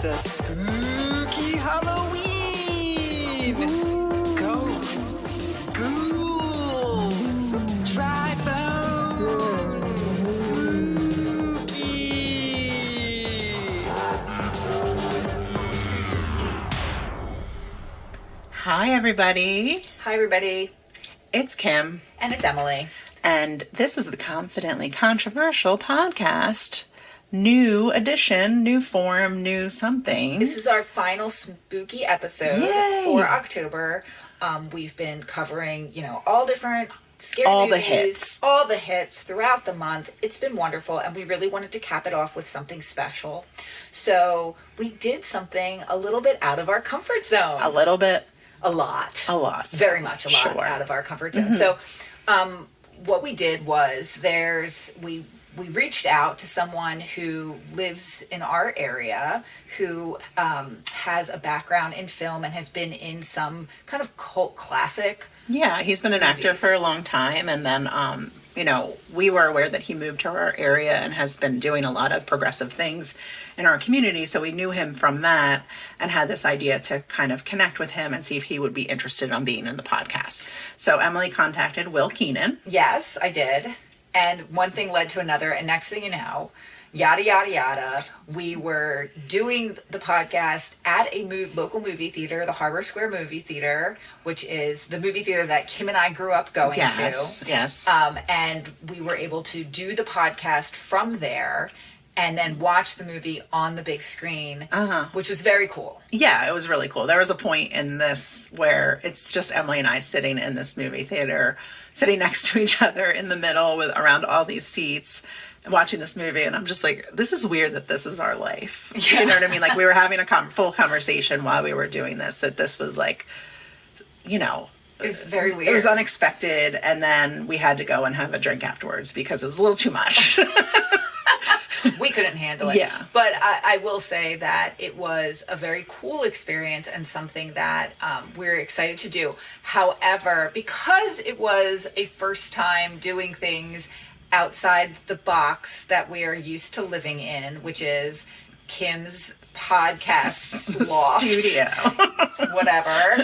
the spooky Halloween. Ooh. Ghosts, ghouls, dry bones, spooky. Hi, everybody. Hi, everybody. It's Kim. And it's Emily. And this is the Confidently Controversial podcast. New edition, new form, new something. This is our final spooky episode. Yay. For October. We've been covering, all different scary all movies. All the hits throughout the month. It's been wonderful, and we really wanted to cap it off with something special. So we did something a little bit out of our comfort zone. A little bit. A lot. A lot. Very much a lot Sure. out of our comfort zone. So what we did was we reached out to someone who lives in our area who has a background in film and has been in some kind of cult classic. Yeah, he's been an actor for a long time. And then, we were aware that he moved to our area and has been doing a lot of progressive things in our community. So we knew him from that and had this idea to kind of connect with him and see if he would be interested on being in the podcast. So Emily contacted Will Keenan. Yes, I did. And one thing led to another. And next thing you know, yada, yada, yada, we were doing the podcast at a local movie theater, the Harbor Square Movie Theater, which is the movie theater that Kim and I grew up going to. Yes. And we were able to do the podcast from there and then watch the movie on the big screen, which was very cool. Yeah, it was really cool. There was a point in this where it's just Emily and I sitting in this movie theater, sitting next to each other in the middle around all these seats, watching this movie, and I'm just like, this is weird that this is our life. Yeah. You know what I mean? Like, we were having a full conversation while we were doing this, that this was like, it was very weird. It was unexpected, and then we had to go and have a drink afterwards because it was a little too much. We couldn't handle it. Yeah. But I will say that it was a very cool experience and something that we're excited to do. However, because it was a first time doing things outside the box that we are used to living in, which is Kim's podcast loft, studio, whatever,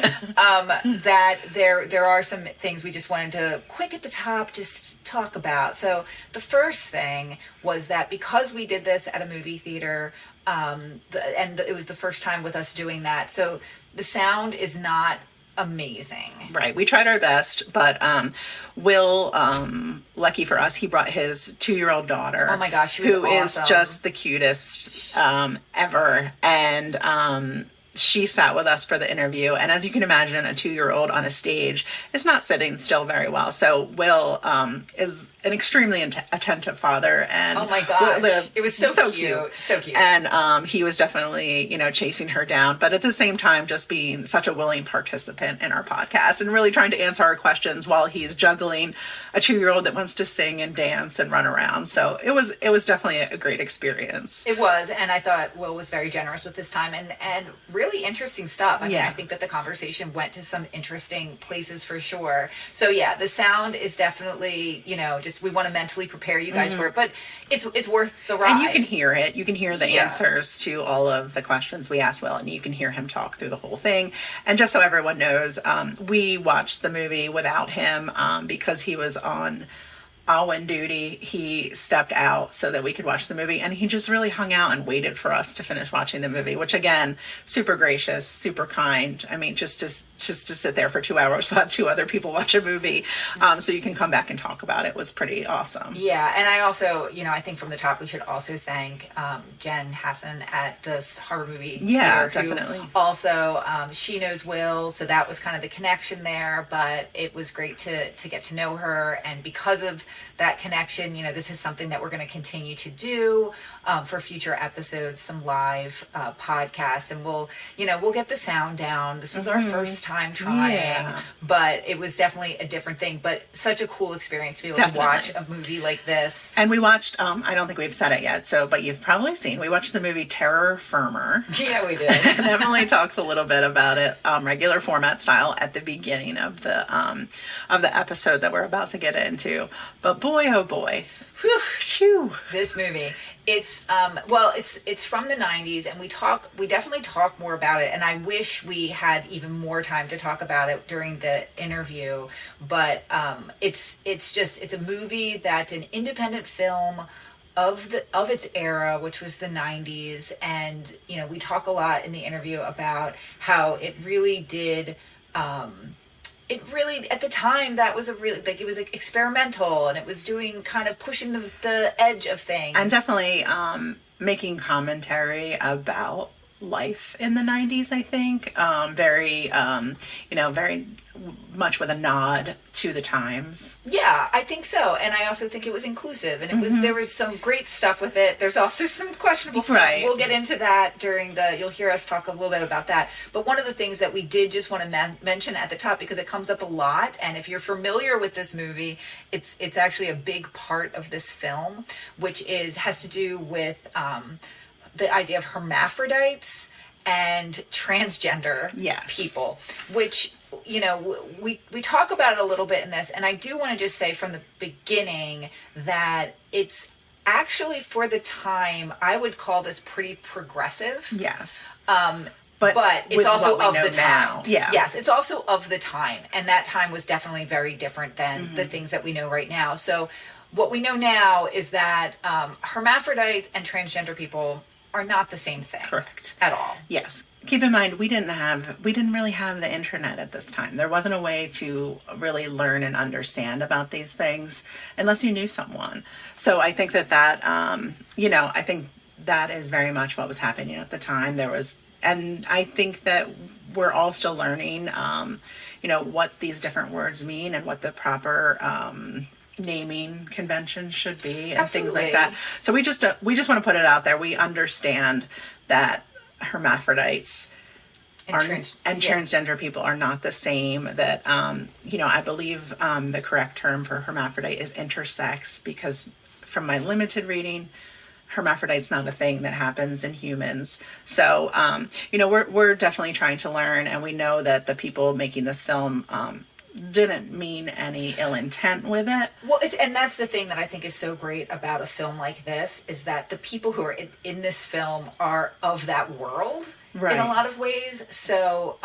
that there are some things we just wanted to quick at the top just talk about. So the first thing was that because we did this at a movie theater, and it was the first time with us doing that, so the sound is not amazing. Right. We tried our best, but Will, lucky for us, he brought his 2-year-old daughter. Oh my gosh, she was who awesome. is just the cutest ever. And she sat with us for the interview. And as you can imagine, a 2-year-old on a stage is not sitting still very well. So Will is an extremely attentive father. And oh my gosh, it was so cute. So cute. And he was definitely, chasing her down, but at the same time, just being such a willing participant in our podcast and really trying to answer our questions while he's juggling a 2-year-old that wants to sing and dance and run around. So it was definitely a great experience. It was, and I thought Will was very generous with his time and really interesting stuff. I mean, I think that the conversation went to some interesting places for sure. So yeah, the sound is definitely, just we want to mentally prepare you guys for it, but it's worth the ride. And you can hear it. You can hear the answers to all of the questions we asked Will, and you can hear him talk through the whole thing. And just so everyone knows, we watched the movie without him because he was on Alwyn duty. He stepped out so that we could watch the movie, and he just really hung out and waited for us to finish watching the movie, which again, super gracious, super kind. I mean, just to sit there for 2 hours while 2 other people watch a movie, so you can come back and talk about it, was pretty awesome. Yeah, and I also, I think from the top we should also thank Jen Hassan at this Harbor Movie Theater, definitely. Also, she knows Will, so that was kind of the connection there, but it was great to get to know her, and because of that connection, this is something that we're going to continue to do for future episodes, some live podcasts, and we'll get the sound down. This was our first time trying, but it was definitely a different thing, but such a cool experience to be able to watch a movie like this. And we watched, I don't think we've said it yet, but you've probably seen, we watched the movie Terror Firmer. Yeah, we did. And Emily talks a little bit about it, regular format style at the beginning of the episode that we're about to get into. But boy, oh boy. Whew, shoo. This movie. It's it's from the 90s, and we definitely talk more about it, and I wish we had even more time to talk about it during the interview, but it's a movie that's an independent film of its era, which was the 90s, and we talk a lot in the interview about how it really did at the time, that was it was experimental, and it was doing kind of pushing the edge of things. And definitely making commentary about life in the 90s, I think. Very much with a nod to the times. Yeah, I think so. And I also think it was inclusive, and there was some great stuff with it. There's also some questionable stuff. Right. We'll get into that you'll hear us talk a little bit about that. But one of the things that we did just want to mention at the top, because it comes up a lot, and if you're familiar with this movie, it's actually a big part of this film, which has to do with the idea of hermaphrodites and transgender people, which we talk about it a little bit in this, and I do want to just say from the beginning that it's actually, for the time, I would call this pretty progressive. Yes. But it's also of the time. Now. Yeah. Yes, it's also of the time, and that time was definitely very different than the things that we know right now. So what we know now is that hermaphrodites and transgender people are not the same thing. Correct. At all. Yes. Keep in mind, we didn't really have the internet at this time. There wasn't a way to really learn and understand about these things unless you knew someone. So I think that I think that is very much what was happening at the time. And I think that we're all still learning, what these different words mean and what the proper naming conventions should be and Absolutely. Things like that. So we just want to put it out there. We understand that hermaphrodites and transgender people are not the same. That I believe the correct term for hermaphrodite is intersex, because from my limited reading, hermaphrodite's not a thing that happens in humans. So we're definitely trying to learn, and we know that the people making this film didn't mean any ill intent with it. Well, and that's the thing that I think is so great about a film like this, is that the people who are in this film are of that world, right, in a lot of ways. So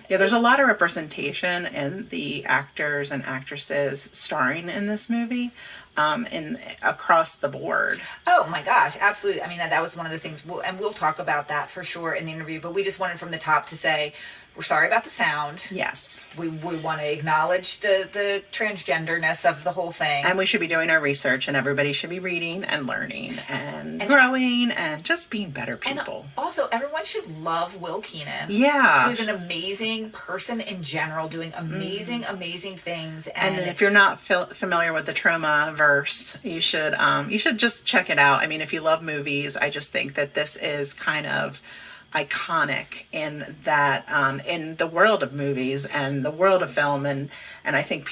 there's a lot of representation in the actors and actresses starring in this movie, across the board. Oh my gosh, absolutely. I mean, that was one of the things, and we'll talk about that for sure in the interview, but we just wanted from the top to say, we're sorry about the sound. Yes. We want to acknowledge the transgenderness of the whole thing. And we should be doing our research, and everybody should be reading and learning and growing and just being better people. And also, everyone should love Will Keenan. Yeah. Who's an amazing person in general, doing amazing things. And if you're not familiar with the Tromaverse, you should just check it out. I mean, if you love movies, I just think that this is kind of iconic in that in the world of movies and the world of film, and I think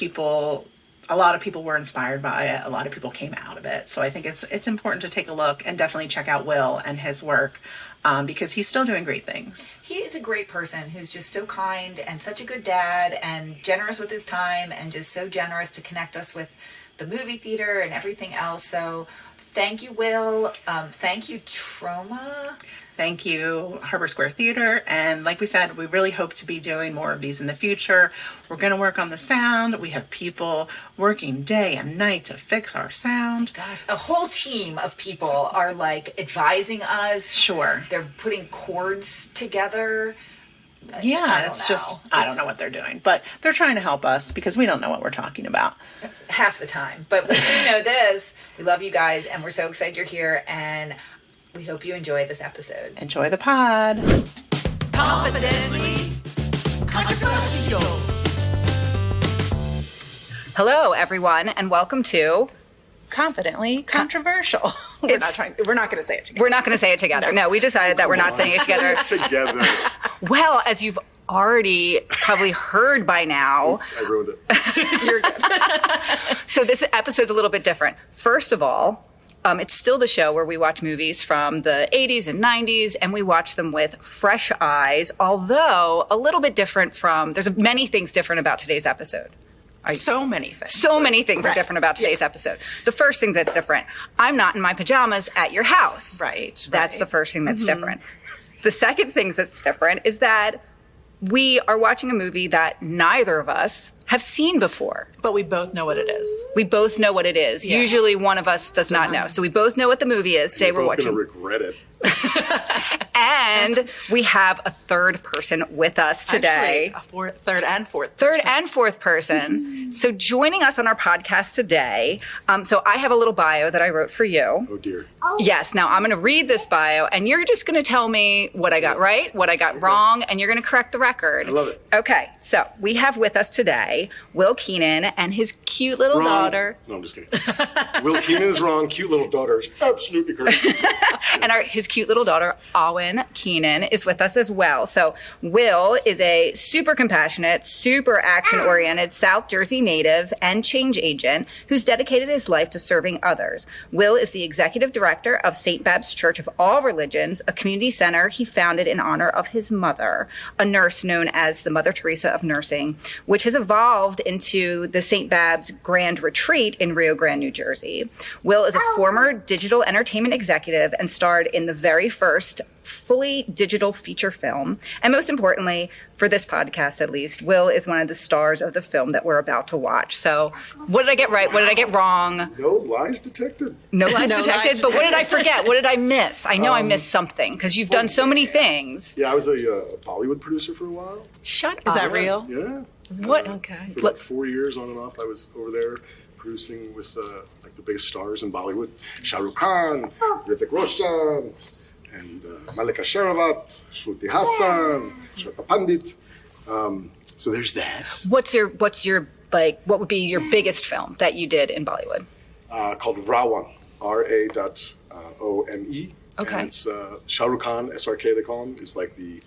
a lot of people were inspired by it. A lot of people came out of it. So I think it's important to take a look and definitely check out Will and his work, because he's still doing great things. He is a great person who's just so kind and such a good dad and generous with his time, and just so generous to connect us with the movie theater and everything else. So thank you, Will. Thank you, Troma. Thank you, Harbor Square Theater. And like we said, we really hope to be doing more of these in the future. We're going to work on the sound. We have people working day and night to fix our sound. Gosh, a whole team of people are advising us. Sure. They're putting chords together. Yeah, I don't know what they're doing, but they're trying to help us because we don't know what we're talking about. Half the time. But we do know this. We love you guys, and we're so excited you're here, and we hope you enjoy this episode. Enjoy the pod. Confidently controversial. Hello, everyone, and welcome to Confidently Controversial. We're not going to say it together. We're not going to say it together. No, we decided that we're not saying it together. Together. Well, as you've already probably heard by now. Oops, I ruined it. You're good. So this episode's a little bit different. First of all, it's still the show where we watch movies from the 80s and 90s, and we watch them with fresh eyes, although a little bit different there's many things different about today's episode. So many things. So many things are different about today's episode. The first thing that's different, I'm not in my pajamas at your house. Right. That's the first thing that's different. The second thing that's different is that we are watching a movie that neither of us have seen before. But we both know what it is. We both know what it is. Yeah. Usually one of us does not know. So we both know what the movie is. Today we're watching. We're both going to regret it. And we have a third person with us today. Actually, third and fourth person. So joining us on our podcast today. So I have a little bio that I wrote for you. Oh, dear. Yes. Now I'm going to read this bio and you're just going to tell me what I got right, what I got wrong, and you're going to correct the record. I love it. Okay. So we have with us today Will Keenan and his cute little daughter. No, I'm just kidding. Will Keenan is wrong. Cute little daughter is absolutely correct. And his cute little daughter, Owen Keenan, is with us as well. So Will is a super compassionate, super action-oriented South Jersey native and change agent who's dedicated his life to serving others. Will is the executive director of St. Bab's Church of All Religions, a community center he founded in honor of his mother, a nurse known as the Mother Teresa of Nursing, which has evolved into the St. Bab's Grand Retreat in Rio Grande, New Jersey. Will is a former digital entertainment executive and starred in the very first fully digital feature film. And most importantly, for this podcast at least, Will is one of the stars of the film that we're about to watch. So what did I get right? What did I get wrong? No lies detected. No lies detected. But what did I forget? What did I miss? I know I missed something because you've done so many things. Yeah, I was a Bollywood producer for a while. Shut up. Is that real? Yeah. What? Okay. For like 4 years on and off, I was over there producing with like the biggest stars in Bollywood. Shah Rukh Khan, Hrithik Roshan, and Malika Sheravat, Shruti Hassan, Shweta Pandit. So there's that. What's your like? What would be your biggest film that you did in Bollywood? Called Rawan, RAWONE. Okay. And it's Shah Rukh Khan, SRK they call him, is like the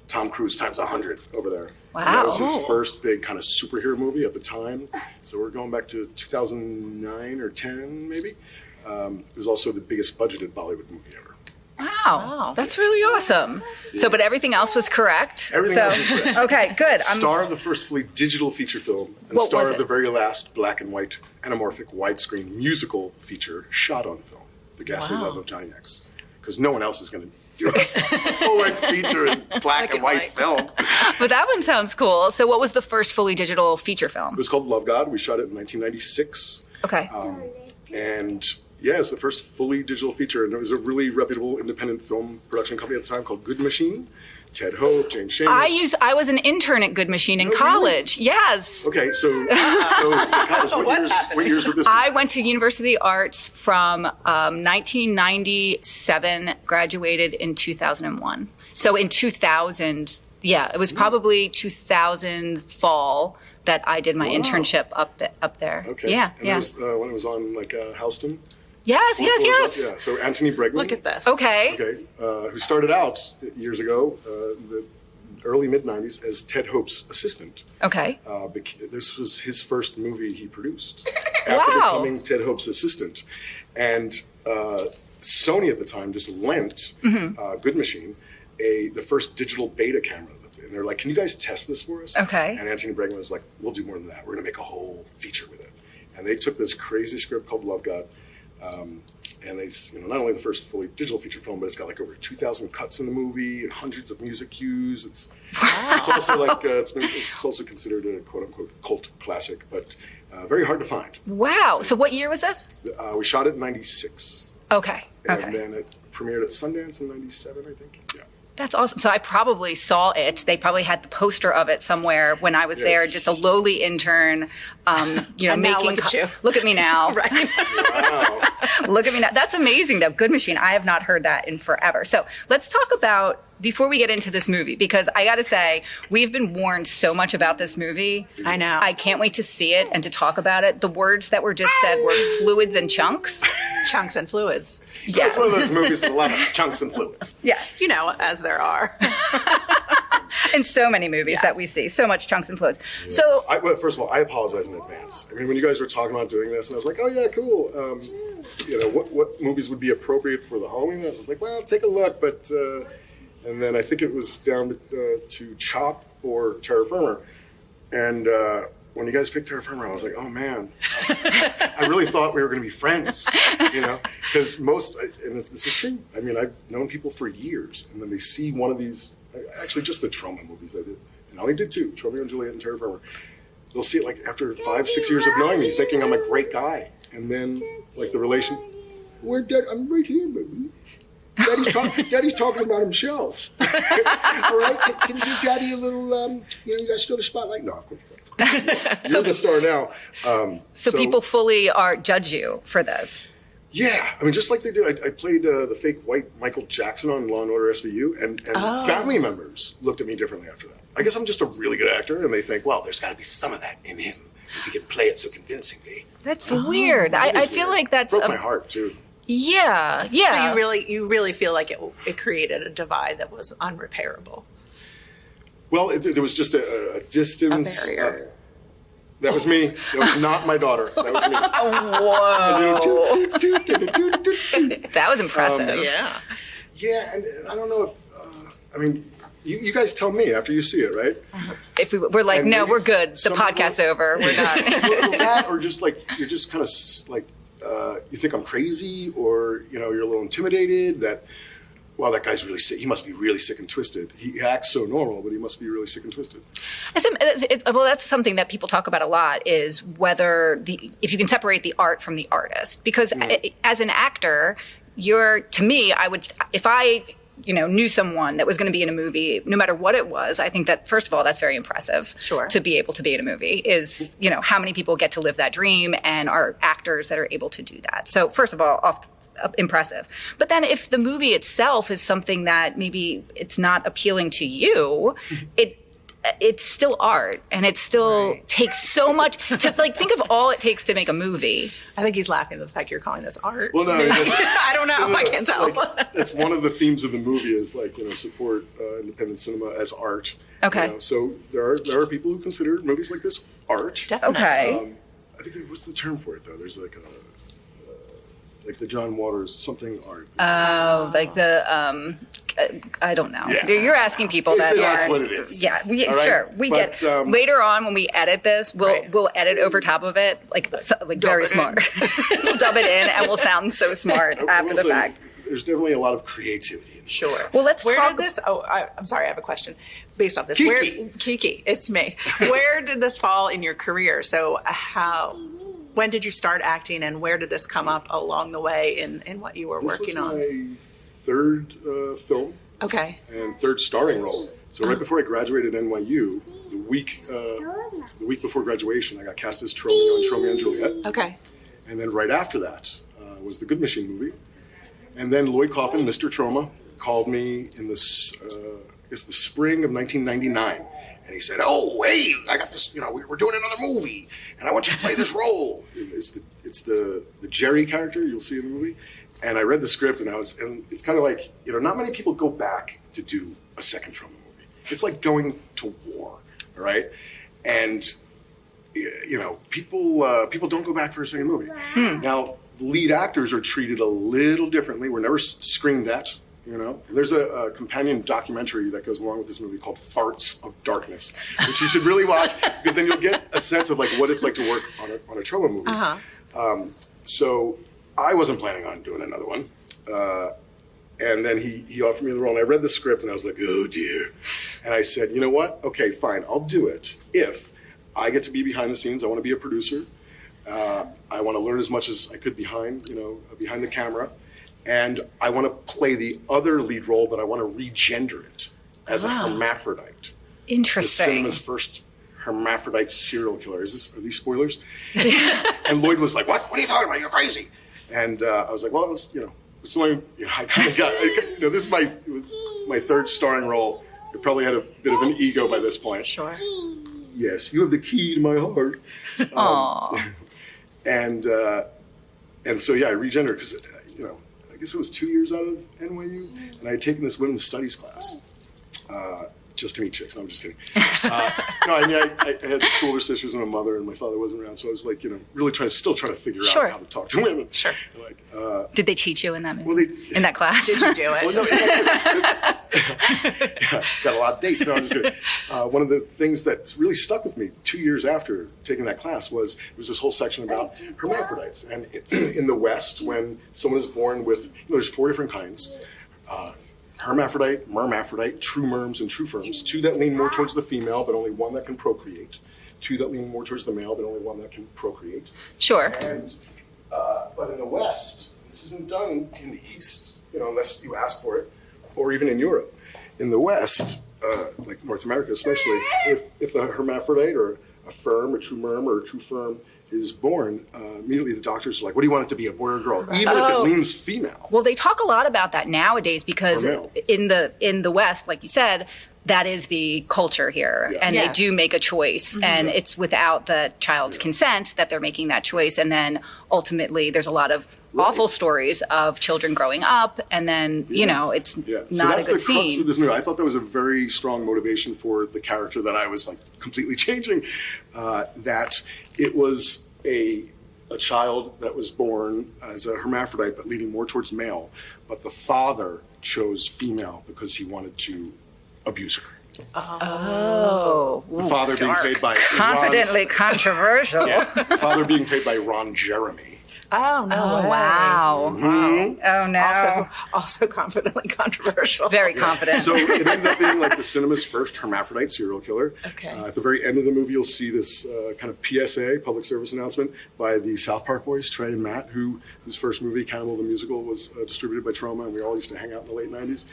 Tom Cruise times 100 over there. Wow. And that was his first big kind of superhero movie at the time. So we're going back to 2009 or 10 maybe. It was also the biggest budgeted Bollywood movie ever. Wow. That's really awesome. Yeah. So, but everything else was correct? Everything else was correct. Okay, good. Star of the first fully digital feature film and What star was of the it? very last black and white anamorphic widescreen musical feature shot on film, The Ghastly Love of Johnny X. Because no one else is going to do a full-length feature in black and white film. But that one sounds cool. So what was the first fully digital feature film? It was called Love God. We shot it in 1996. Okay. And yeah, it's the first fully digital feature. And it was a really reputable independent film production company at the time called Good Machine. Ted Hope, James Seamus. I was an intern at Good Machine in college. Really? Yes. Okay, so college, what years were this? I went to University of the Arts from 1997, graduated in 2001. So in 2000, yeah, it was probably 2000 fall that I did my internship up there. Okay. Yeah, and yeah. That was when it was on like Houston. Yes. Yeah, so Anthony Bregman. Look at this. Okay. Who started out years ago, the early mid-90s, as Ted Hope's assistant. Okay. This was his first movie he produced after becoming Ted Hope's assistant. And Sony at the time just lent Good Machine the first digital beta camera. And they're like, can you guys test this for us? Okay. And Anthony Bregman was like, we'll do more than that. We're going to make a whole feature with it. And they took this crazy script called Love God. And they, not only the first fully digital feature film, but it's got like over 2,000 cuts in the movie, and hundreds of music cues. It's also like it's also considered a quote unquote cult classic, but very hard to find. Wow. So what year was this? We shot it in '96. Okay. And then it premiered at Sundance in '97, I think. Yeah. That's awesome. So I probably saw it. They probably had the poster of it somewhere when I was there, just a lowly intern, And making. now look at you. Look at me now. Right. Wow. Look at me now. That's amazing, though. Good Machine. I have not heard that in forever. So let's talk about, before we get into this movie, because I got to say, we've been warned so much about this movie. I know. I can't wait to see it and to talk about it. The words that were just said were fluids and chunks. Chunks and fluids. Yes. It's one of those movies with a lot of chunks and fluids. Yes. As there are. In so many movies that we see. So much chunks and fluids. Yeah. So, Well, first of all, I apologize in advance. I mean, when you guys were talking about doing this, and I was like, oh, yeah, cool. What movies would be appropriate for the Halloween? I was like, well, take a look. But, and then I think it was down to Chock or Terra Firma. And when you guys picked Terra Firma, I was like, oh man, I really thought we were going to be friends, because and this is true. I mean, I've known people for years, and then they see one of these, actually just the Troma movies I did, and I only did 2, Romeo and Juliet and Terra Firma. They'll see it like after 5-6 years of knowing me, thinking I'm a great guy, and then like the relation, I'm right here, baby. Daddy's talking about himself. All right, can you give Daddy a little, you guys still the spotlight? No, of course not. You're the star now. So people fully judge you for this. Yeah, I mean, just like they do. I played the fake white Michael Jackson on Law & Order SVU, and family members looked at me differently after that. I guess I'm just a really good actor, and they think, well, there's got to be some of that in him if he can play it so convincingly. That's weird. I feel like that's broke my heart too. Yeah. So you really feel like it created a divide that was unrepairable. Well, there was just a distance. A barrier. That was me. That was not my daughter. That was me. Whoa. That was impressive. Yeah, and I don't know if, I mean, you guys tell me after you see it, right? If we're like, no, we're good. The podcast's over. We're done. Well, that, or just like, you're just kind of like, you think I'm crazy, or, you're a little intimidated that, wow, that guy's really sick. He must be really sick and twisted. He acts so normal, but he must be really sick and twisted. Well, that's something that people talk about a lot, is whether if you can separate the art from the artist. Because as an actor, to me, if I knew someone that was going to be in a movie, no matter what it was, I think that, first of all, that's very impressive. Sure. To be able to be in a movie is, how many people get to live that dream and are actors that are able to do that. So first of all, impressive. But then if the movie itself is something that maybe it's not appealing to you, it's still art, and it still takes so much to think of all it takes to make a movie. I think he's laughing at the fact you're calling this art. Well, no, I don't know. I can't tell. That's one of the themes of the movie is support independent cinema as art. Okay. So there are people who consider movies like this art. Definitely. Okay. I think what's the term for it though? There's like the John Waters something art. Oh, like the I don't know. Yeah. You're asking people that. That's what it is. Yeah, sure. We get later on when we edit this, we'll edit over top of it like very smart. We'll dub it in, and we'll sound so smart after the fact. There's definitely a lot of creativity. Sure. Well, let's Where talk. did this? Oh, I'm sorry. I have a question based off this. Kiki. Kiki, it's me. Where did this fall in your career? So when did you start acting, and where did this come up along the way in what you were working on? This was my third film. Okay. And third starring role. So right before I graduated at NYU, the week before graduation, I got cast as Romeo in Romeo and Juliet. Okay. And then right after that was the Good Machine movie. And then Lloyd Kaufman, Mr. Troma, called me in the spring of 1999. And he said, "Oh, hey, I got this, we're doing another movie, and I want you to play this role." It's the Jerry character you'll see in the movie. And I read the script, and it's kind of like, not many people go back to do a second Troma movie. It's like going to war, all right? And, people don't go back for a second movie. Now, the lead actors are treated a little differently. We're never screamed at, There's a companion documentary that goes along with this movie called Farts of Darkness, which you should really watch, because then you'll get a sense of what it's like to work on a Troma movie. Uh-huh. So I wasn't planning on doing another one. And then he offered me the role, and I read the script, and I was like, oh, dear. And I said, you know what? Okay, fine, I'll do it if I get to be behind the scenes. I want to be a producer. I want to learn as much as I could behind the camera. And I want to play the other lead role, but I want to regender it as a hermaphrodite. Interesting. The cinema's first hermaphrodite serial killer. Are these spoilers? And Lloyd was like, what? What are you talking about? You're crazy. And I was like, well, it's only, I kind of got, this is my third starring role. I probably had a bit of an ego by this point. Sure. Yes, you have the key to my heart. Aww. And so, I regendered because, I guess it was 2 years out of NYU, and I had taken this women's studies class just to meet chicks. No, I'm just kidding. No, I mean, I had two older sisters and a mother, and my father wasn't around, so I was like, really still trying to figure out how to talk to women. Sure. Like, did they teach you in that movie? Well, in that class? Did you do it? well, no, got a lot of dates. No, I'm just kidding. One of the things that really stuck with me 2 years after taking that class was there was this whole section about hermaphrodites. And in the West, when someone is born with, there's 4 different kinds. Hermaphrodite, mermaphrodite, true merms, and true firms. 2 that lean more towards the female, but only 1 that can procreate. 2 that lean more towards the male, but only 1 that can procreate. Sure. And but in the West, this isn't done in the East, unless you ask for it, or even in Europe. In the West, like North America especially, if a hermaphrodite or a firm, a true merm, or a true firm is born, immediately the doctors are like, what do you want it to be, a boy or a girl? Even if it leans female. Well, they talk a lot about that nowadays because in the West, like you said, that is the culture here. Yeah. And they do make a choice. And it's without the child's consent that they're making that choice. And then ultimately there's a lot of awful stories of children growing up. And then, it's not a good So that's the crux scene. of this movie. I thought that was a very strong motivation for the character that I was like completely changing. That it was a child that was born as a hermaphrodite, but leaning more towards male. But the father chose female because he wanted to abuse her. Oh. The father being played by Confidently controversial. the father being played by Ron Jeremy. Oh, no way. Wow. Mm-hmm. Oh, no. Also confidently controversial. Very confident. So it ended up being like the cinema's first hermaphrodite serial killer. Okay. At the very end of the movie, you'll see this kind of PSA, public service announcement, by the South Park boys, Trey and Matt, whose first movie, Cannibal the Musical, was distributed by Troma, and we all used to hang out in the late 90s,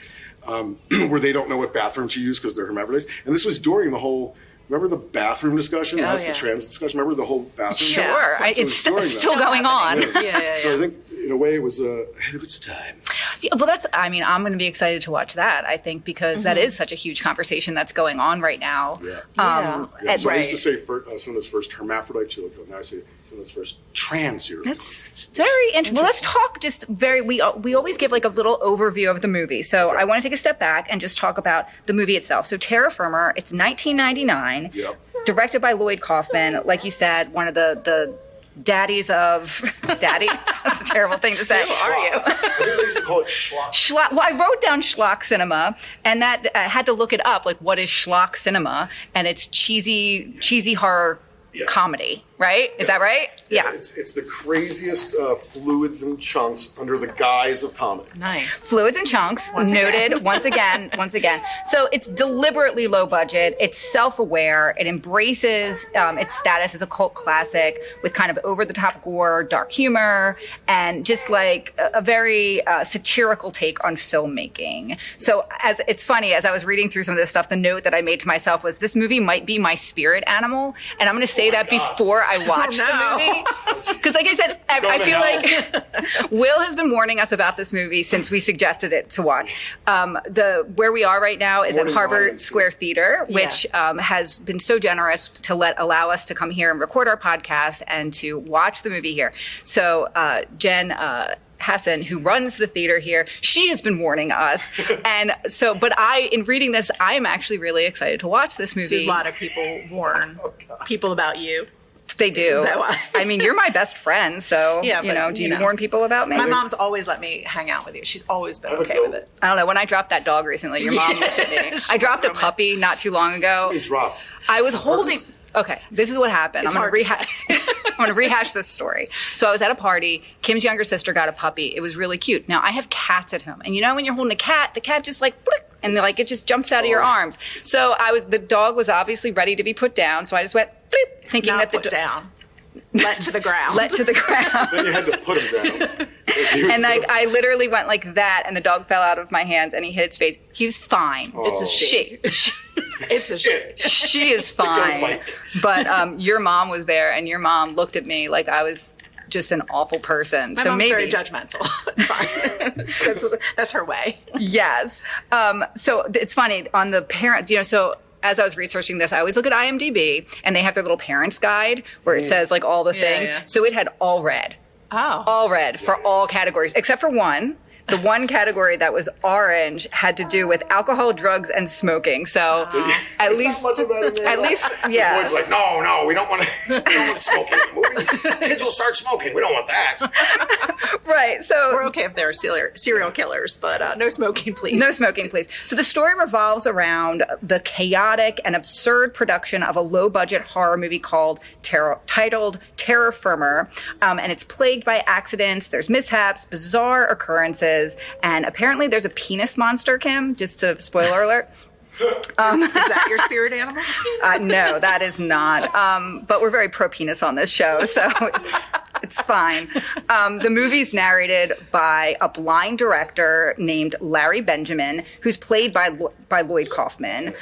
where they don't know what bathroom to use because they're hermaphrodites. And this was during the whole... Remember the bathroom discussion? That's the trans discussion. Remember the whole bathroom? Sure. It's still going on. Yeah. So I think, in a way, it was ahead of its time. Yeah, well, I'm going to be excited to watch that, I think, because that is such a huge conversation that's going on right now. Yeah. So I used to say cinema's first hermaphrodite serial killer. Now I say cinema's first trans serial killer. That's very interesting. Well, let's talk we always give like a little overview of the movie. So I want to take a step back and just talk about the movie itself. So Terra Firma, it's 1999, directed by Lloyd Kaufman. Like you said, one of the daddies of daddy. That's a terrible thing to say. Who are you? I think they used to call it schlock. Well, I wrote down schlock cinema, and that I had to look it up. Like, what is schlock cinema? And it's cheesy horror comedy, right? Is that right? Yeah. It's the craziest fluids and chunks under the guise of comedy. Nice. Fluids and chunks, noted once again. So it's deliberately low budget. It's self-aware. It embraces its status as a cult classic with kind of over-the-top gore, dark humor, and just like a very satirical take on filmmaking. So it's funny, as I was reading through some of this stuff, the note that I made to myself was, this movie might be my spirit animal. And I'm going to say that before I watch the movie. Because like I said, I feel like Will has been warning us about this movie since we suggested it to watch. Where we are right now is at Harbor Square Theater, which has been so generous to allow us to come here and record our podcast and to watch the movie here. So Jen Hassan, who runs the theater here, she has been warning us. And so, but in reading this, I am actually really excited to watch this movie. Do a lot of people warn people about you? They do. Is that why? I mean, you're my best friend, so, do you warn people about me? My mom's always let me hang out with you. She's always been okay with it. I don't know. When I dropped that dog recently, your mom looked at me. I dropped a puppy not too long ago. It dropped. I was holding... Okay, this is what happened. I'm going to rehash this story. So I was at a party. Kim's younger sister got a puppy. It was really cute. Now, I have cats at home. And when you're holding a cat, the cat just like, blick, and like it just jumps out of your arms. So the dog was obviously ready to be put down. So I just went, bleep, thinking Not that the put down. Let to the ground. Let to the ground. Then you had to put him down. And I literally went like that, and the dog fell out of my hands, and he hit its face. He was fine. It's a she. It's a she. She is fine. But your mom was there, and your mom looked at me like I was just an awful person. My mom's very judgmental. It's fine. That's her way. Yes. So it's funny on the parent. So as I was researching this, I always look at IMDb, and they have their little parents guide where it says like all the things. Yeah. So it had all red. Oh. All red for all categories, except for one the one category that was orange had to do with alcohol, drugs, and smoking. So at There's least, not much of that in there. at least, yeah. Lloyd's like, no, we don't want smoking in the movie. Kids will start smoking. We don't want that. Right. So We're okay if they're serial killers, but no smoking, please. no smoking, please. So the story revolves around the chaotic and absurd production of a low-budget horror movie titled Terror Firmer, and it's plagued by accidents. There's mishaps, bizarre occurrences, and apparently there's a penis monster, Kim, just to spoiler alert. Is that your spirit animal? No, that is not. But we're very pro-penis on this show, so it's fine. The movie's narrated by a blind director named Larry Benjamin, who's played by Lloyd Kaufman,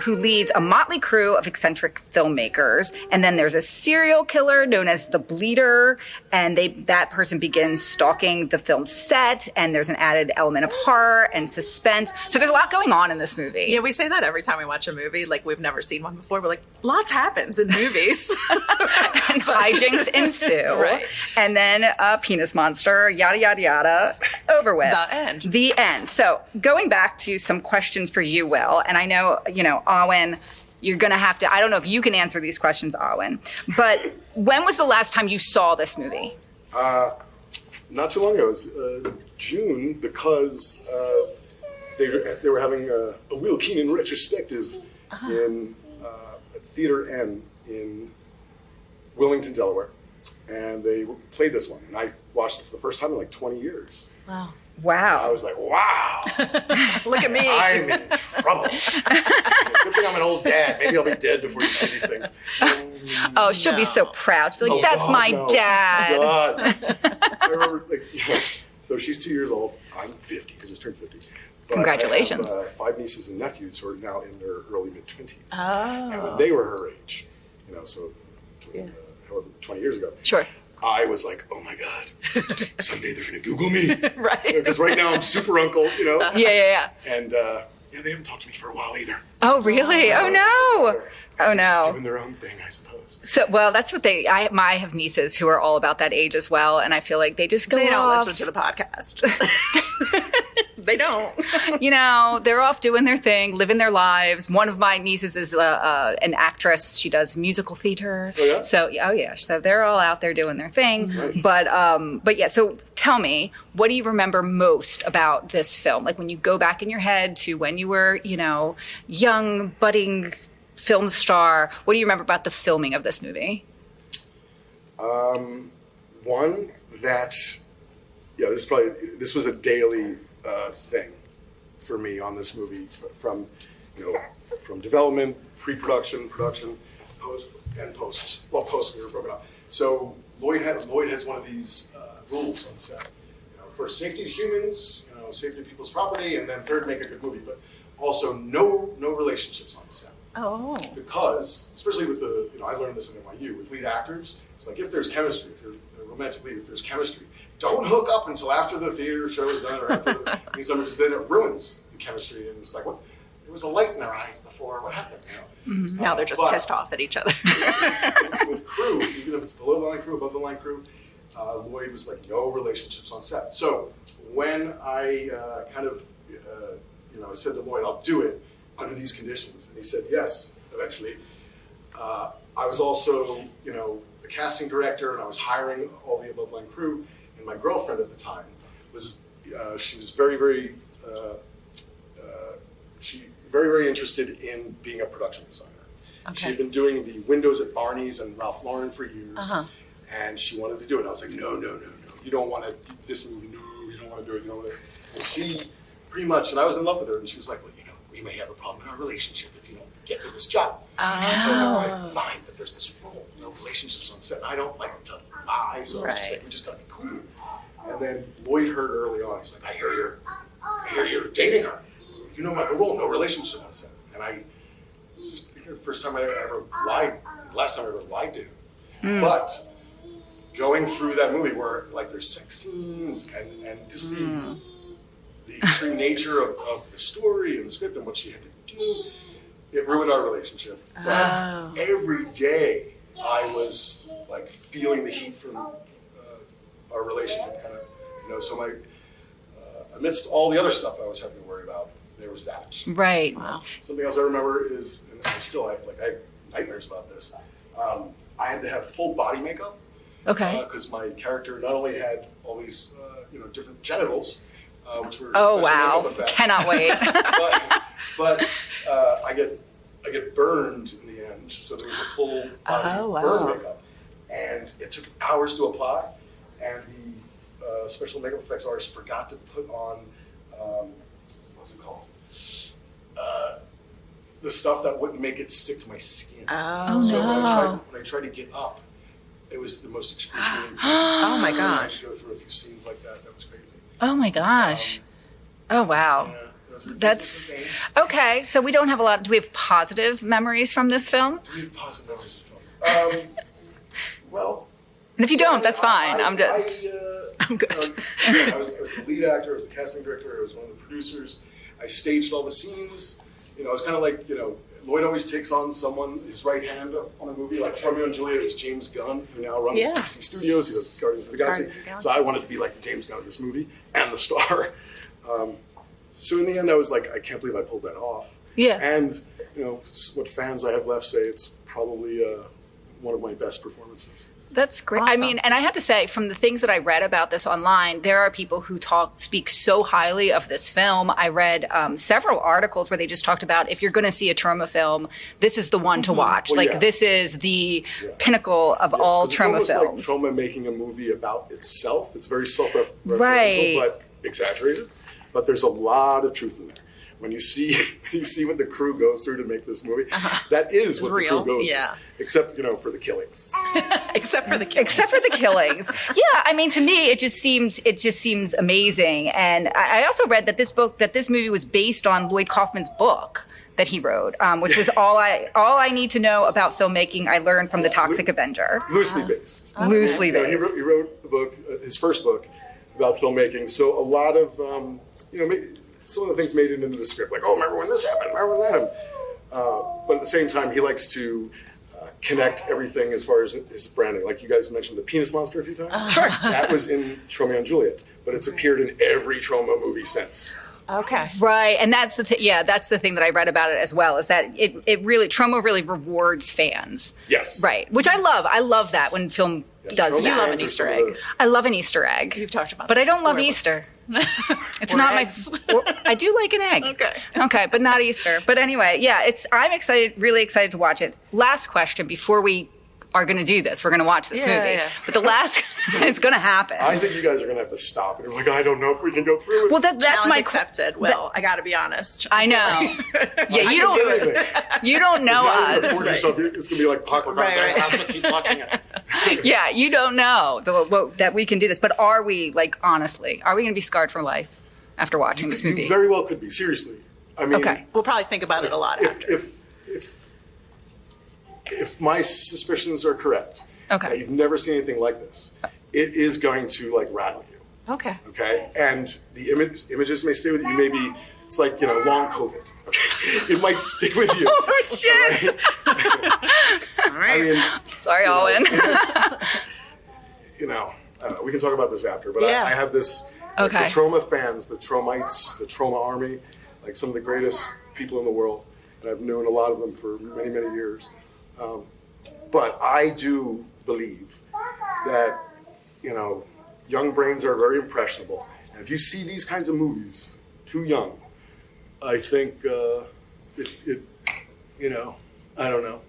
who leads a motley crew of eccentric filmmakers. And then there's a serial killer known as the Bleeder, and that person begins stalking the film set, and there's an added element of horror and suspense. So there's a lot going on in this movie. Yeah, we say that every time we watch a movie. Like, we've never seen one before. We're like, lots happens in movies. And hijinks ensue. Right. And then a penis monster, yada, yada, yada, over with. The end. So going back to some questions for you, Will, and I know, Awen, you're going to have to, I don't know if you can answer these questions, Awen, but when was the last time you saw this movie? Not too long ago. It was June, because they were having a Will Keenan retrospective in at Theater N in Wilmington, Delaware. And they played this one. And I watched it for the first time in like 20 years. Wow. I was like, wow. Look at me. I'm in trouble. Good thing I'm an old dad. Maybe I'll be dead before you see these things. Oh, she'll be so proud. She'll be like, that's God, my no. dad. God. I remember, so she's 2 years old. I'm 50, because I just turned 50. But Congratulations. I have 5 nieces and nephews who are now in their early mid-20s. Oh. And when they were her age, so 20 years ago. Sure. I was like, oh my God, someday they're going to Google me. Right. Because right now I'm super uncle, Yeah. And they haven't talked to me for a while either. Oh, really? Oh, no. Oh, no. Just doing their own thing, I suppose. So, well, that's what I have nieces who are all about that age as well, and I feel like they just go They don't off. listen to the podcast. They don't. They're off doing their thing, living their lives. One of my nieces is an actress. She does musical theater. Oh, yeah? So they're all out there doing their thing. Nice. But yeah, so tell me, what do you remember most about this film? Like when you go back in your head to when you were, young, budding film star, what do you remember about the filming of this movie? One that, this was a daily thing for me on this movie, from development, pre-production, production, post, and post. Well, post we were broken up. So Lloyd has one of these rules on set. First, safety to humans, safety to people's property, and then third, make a good movie. But also, no relationships on the set. Oh. Because, especially with I learned this in NYU, with lead actors, it's like if there's chemistry, if you're a romantic lead, if there's chemistry, don't hook up until after the theater show is done or after the thing's done, because then it ruins the chemistry. And it's like, what? There was a light in their eyes before. What happened? Mm-hmm. Now they're just pissed off at each other. with crew, even if it's below the line crew, above the line crew, Lloyd was like, no relationships on set. So when I I said to Lloyd, I'll do it under these conditions, and he said yes. Eventually, I was also the casting director, and I was hiring all the above line crew. And my girlfriend at the time was she was very, very very interested in being a production designer. Okay. She had been doing the windows at Barney's and Ralph Lauren for years, and she wanted to do it. I was like, no, you don't want to this movie. No, you don't want to do it. You don't want to. And she pretty much, and I was in love with her, and she was like, well, we may have a problem in our relationship if you don't get me this job. So I was like, all right, fine, but there's this rule, no relationships on set. I don't like to lie, so I was just like, we just gotta be cool. And then Lloyd heard early on, he's like, I hear you're dating her. You know the rule, no relationship on set. And I just think the first time I ever lied, last time I ever lied to him. But going through that movie where there's sex scenes and just the extreme nature of the story and the script and what she had to do, it ruined our relationship. But every day I was feeling the heat from our relationship, so amidst all the other stuff I was having to worry about, there was that. Right. Wow. Something else I remember is, and I still have nightmares about this. I had to have full body makeup. Okay. Because my character not only had all these, different genitals, which were Oh, special wow. makeup effects. Cannot wait. but I get burned in the end, so there was a full body burn makeup, and it took hours to apply, and the special makeup effects artist forgot to put on what's it called? The stuff that wouldn't make it stick to my skin. Oh, so no. when I tried to get up, it was the most excruciating. Oh my I gosh. had to go through a few scenes like that. That was crazy. Oh my gosh. Oh wow. Yeah, those were That's things. okay. So we don't have a lot. Do we have positive memories from this film? Do we have positive memories of film? Well, And if you don't, that's fine. I'm I good. I was the lead actor. I was the casting director. I was one of the producers. I staged all the scenes. I was kind of like, Lloyd always takes on his right hand on a movie. Like Romeo and Juliet is James Gunn, who now runs DC Studios. He does Guardians of the Galaxy. So I wanted to be like the James Gunn of this movie and the star. So in the end, I was like, I can't believe I pulled that off. Yeah. And, what fans I have left say it's probably one of my best performances. That's great. I Awesome. mean, and I have to say, from the things that I read about this online, there are people who speak so highly of this film. I read several articles where they just talked about, if you're going to see a Troma film, this is the one to watch. Well, yeah. This is the pinnacle of all 'Cause Troma it's films. almost like Troma making a movie about itself. It's very self-referential, Right. but exaggerated. But there's a lot of truth in there. When you see what the crew goes through to make this movie, that is what Real, the crew goes yeah. through. Except, for the killings. Except for the kids. Except for the killings. Yeah, I mean, to me, it just seems amazing. And I also read that this movie was based on Lloyd Kaufman's book that he wrote, which was all I need to know about filmmaking. I learned from The Toxic Avenger. Loosely based. Loosely based. He wrote the book, his first book, about filmmaking. So a lot of, some of the things made it into the script, like, remember when this happened, remember when that happened. But at the same time, he likes to connect everything as far as his branding. Like you guys mentioned the penis monster a few times. Sure. That was in Romeo and Juliet, but it's appeared in every Troma movie since. Okay. Right, and that's the thing. Yeah, that's the thing that I read about it as well. Is that Troma really rewards fans. Yes. Right, which I love. I love that when film does Troma that. You love an fans are Easter some of egg. the- I love an Easter egg. You've talked about but I this don't love before. Easter. It's Or not eggs. I do like an egg. Okay, but not Easter. But anyway, yeah, I'm excited, really excited to watch it. Last question before we are going to do this. We're going to watch this movie. Yeah. But the last, it's going to happen. I think you guys are going to have to stop. And you're like, I don't know if we can go through it. Well, that's Challenge my accepted. Well, I got to be honest. I know. Yeah, you don't know us. It's going to be like Paco. Right. I have to keep watching it. Yeah, you don't know that we can do this. But are we, honestly, are we going to be scarred for life after watching this movie? You very well could be. Seriously. I mean, Okay. We'll probably think about it a lot after. If my suspicions are correct, Okay. that you've never seen anything like this, it is going to rattle you. Okay. Okay, and the images may stay with you. Maybe it's like long COVID. Okay, it might stick with you. Oh, shit. I mean, Sorry, Alwyn. we can talk about this after. But Yeah. I have this. Okay. The Troma fans, the Tromites, the Troma Army, some of the greatest people in the world, and I've known a lot of them for many, many years. But I do believe that, young brains are very impressionable. And if you see these kinds of movies too young, I think I don't know.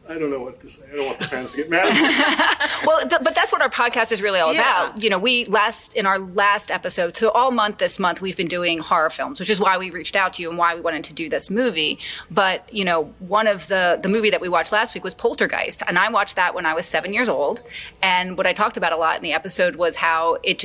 I don't know what to say. I don't want the fans to get mad at me. Well, but that's what our podcast is really all about. We in our last episode, so all month this month, we've been doing horror films, which is why we reached out to you and why we wanted to do this movie. But, one of the movie that we watched last week was Poltergeist. And I watched that when I was 7 years old. And what I talked about a lot in the episode was how it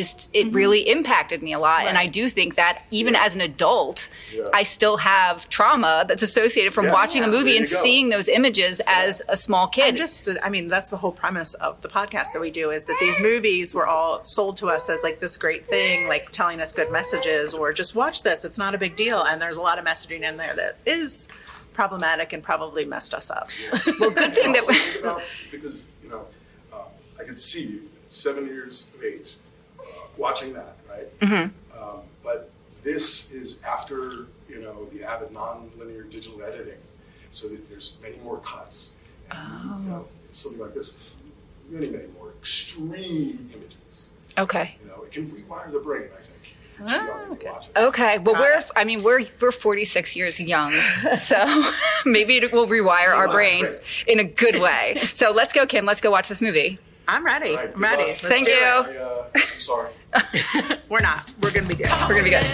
really impacted me a lot. Right. And I do think that even as an adult, I still have trauma that's associated from watching a movie and seeing those images as a small kid. And that's the whole premise of the podcast that we do, is that these movies were all sold to us as this great thing, telling us good messages, or just watch this, it's not a big deal. And there's a lot of messaging in there that is problematic and probably messed us up. Well, good thing that because I could see you at 7 years of age watching that, right? Mm-hmm. But this is after, the added non-linear digital editing, so that there's many more cuts. And, something like this, many more extreme images. Okay. It can rewire the brain, I think, if you're too young to watch it. Okay. Well, we're 46 years young, so maybe it will rewire our brains in a good way. So let's go, Kim. Let's go watch this movie. I'm ready. All right, I'm ready. good luck. Thank you. I'm sorry. We're not. We're going to be good. We're gonna be good.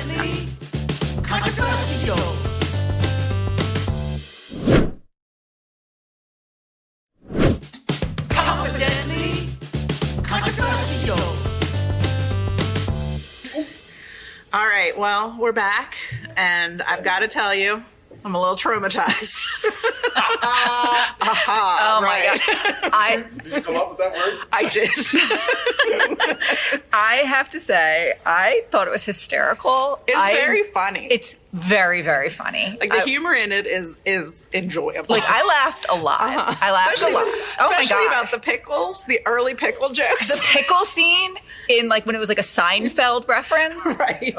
Controversial. Confidently controversial. All right. Well, we're back, and I've got to tell you, I'm a little traumatized. Oh my God. Did you come up with that word? I did. I have to say, I thought it was hysterical. It's very funny. It's very, very funny. Like the humor in it is enjoyable. Like I laughed a lot. I laughed a lot. Oh my Especially God. about the pickles, the early pickle jokes. The pickle scene in like when it was like a Seinfeld reference. Right.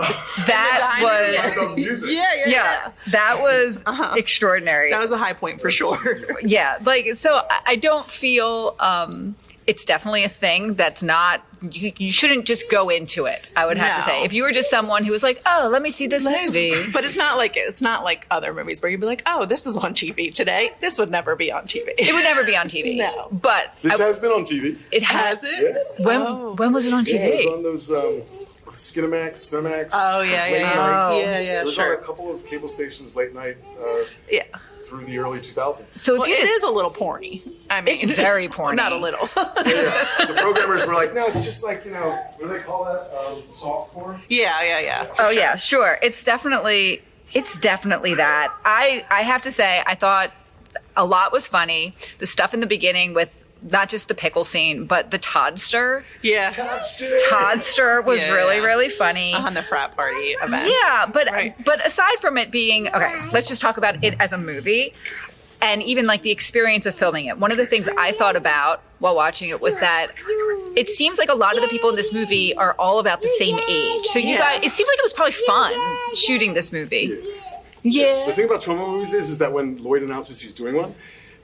That Sounds was like music. yeah, that was extraordinary. That was a high point for sure. Yeah, like so I don't feel it's definitely a thing that's not you shouldn't just go into it. I would have to No. say if you were just someone who was like, oh, let me see this movie. But it's not like other movies where you'd be like, oh, this is on TV today. This would never be on TV. It would never be on TV. No. But This has been on TV. it has. Has it? Yeah. When was it on TV? Yeah, it was on those Skinamax, Cinemax. Oh, yeah, late yeah. nights. Oh. Yeah, It was sure. on a couple of cable stations late night Yeah. through the early 2000s. So if Well, you it did- is a little porny. I mean, It's very porny. Not a little. Yeah. The programmers were like, no, it's just like, what do they call that? Softcore? Yeah. Oh yeah, sure. It's definitely that. I have to say, I thought a lot was funny. The stuff in the beginning with not just the pickle scene, but the Toddster. Yeah. Toddster was Yeah. really funny. On the frat party event. Yeah, but Right. but aside from it being okay, let's just talk about it as a movie. And even like the experience of filming it. One of the things I thought about while watching it was that it seems like a lot of the people in this movie are all about the same age. So you guys, it seems like it was probably fun shooting this movie. Yeah. The thing about Troma movies is that when Lloyd announces he's doing one,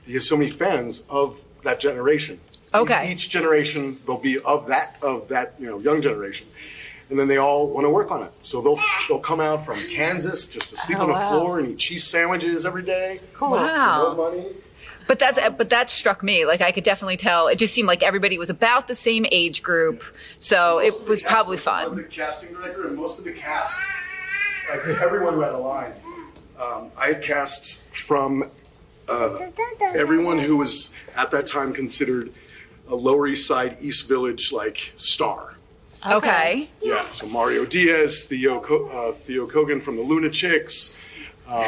he has so many fans of that generation. Okay. Each generation they'll be of that young generation, and then they all want to work on it. So they'll come out from Kansas just to sleep on the floor and eat cheese sandwiches every day. Cool. Wow. For no money. But that struck me. Like I could definitely tell. It just seemed like everybody was about the same age group. So it was probably I was fun. the casting director, and most of the cast, like everyone who had a line, I had cast from everyone who was at that time considered a Lower East Side, East Village like star. Okay. Yeah, so Mario Diaz, Theo Kogan from the Luna Chicks.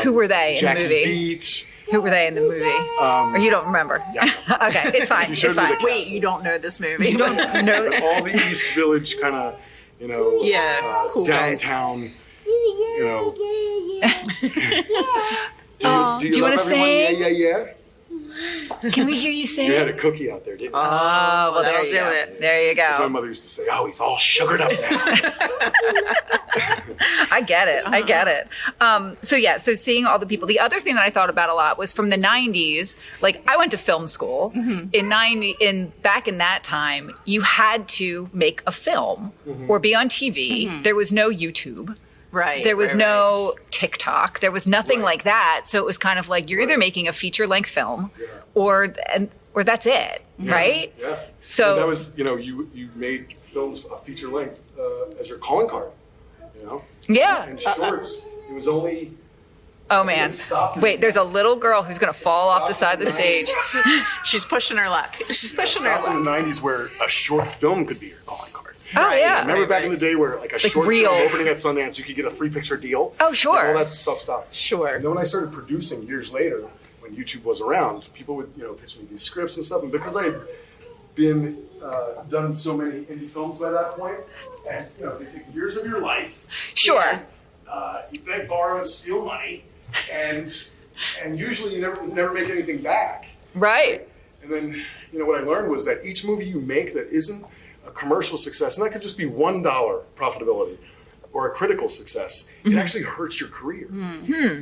Who were they in Jackie the movie? Beat. Who were they in the movie? Or you don't remember? Yeah. Okay, it's fine. You It's showed me fine. the Wait, you don't know this movie? You don't know. All the East Village kind of, cool guys. downtown, Oh, do you want to love everyone? sing? Yeah. Can we hear you sing? You had a cookie out there, didn't you? Oh, well, there that'll you do go. it. There you My go. mother used to say, "Oh, he's all sugared up now." I get it. So seeing all the people. The other thing that I thought about a lot was from the 90s. Like I went to film school back in that time. You had to make a film or be on TV. There was no YouTube. Right. There was right, no TikTok. There was nothing Right. like that. So it was kind of like you're either making a feature length film or that's it, right? Yeah. So and that was, you made films a feature length as your calling card, yeah. And shorts. It was only. Oh man. Wait, there's a little girl who's gonna fall off the side of the stage. She's pushing her luck. She's pushing her Stopped in luck. the '90s where a short film could be your calling card. Oh yeah. Remember back in the day where like a short reels. film opening at Sundance, you could get a free picture deal. Oh, sure. And all that stuff stopped. Sure. And then when I started producing years later, when YouTube was around, people would pitch me these scripts and stuff. And because I had been done so many indie films by that point, and they take years of your life. Sure. You beg, borrow, and steal money, and usually you never make anything back. Right. And then what I learned was that each movie you make that isn't a commercial success, and that could just be $1 profitability, or a critical success, it actually hurts your career.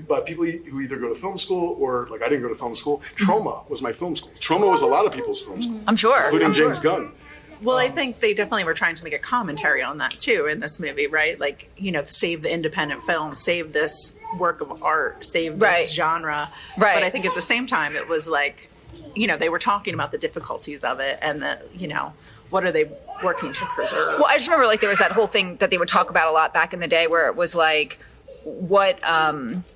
But people who either go to film school or, like, I didn't go to film school. Troma was my film school. Troma was a lot of people's film school. I'm sure. Including James Gunn. Well, I think they definitely were trying to make a commentary on that too in this movie, right? Like, save the independent film, save this work of art, save this genre. Right. But I think at the same time, it was like, they were talking about the difficulties of it and what are they working to preserve? Well, I just remember, like, there was that whole thing that they would talk about a lot back in the day where it was like, what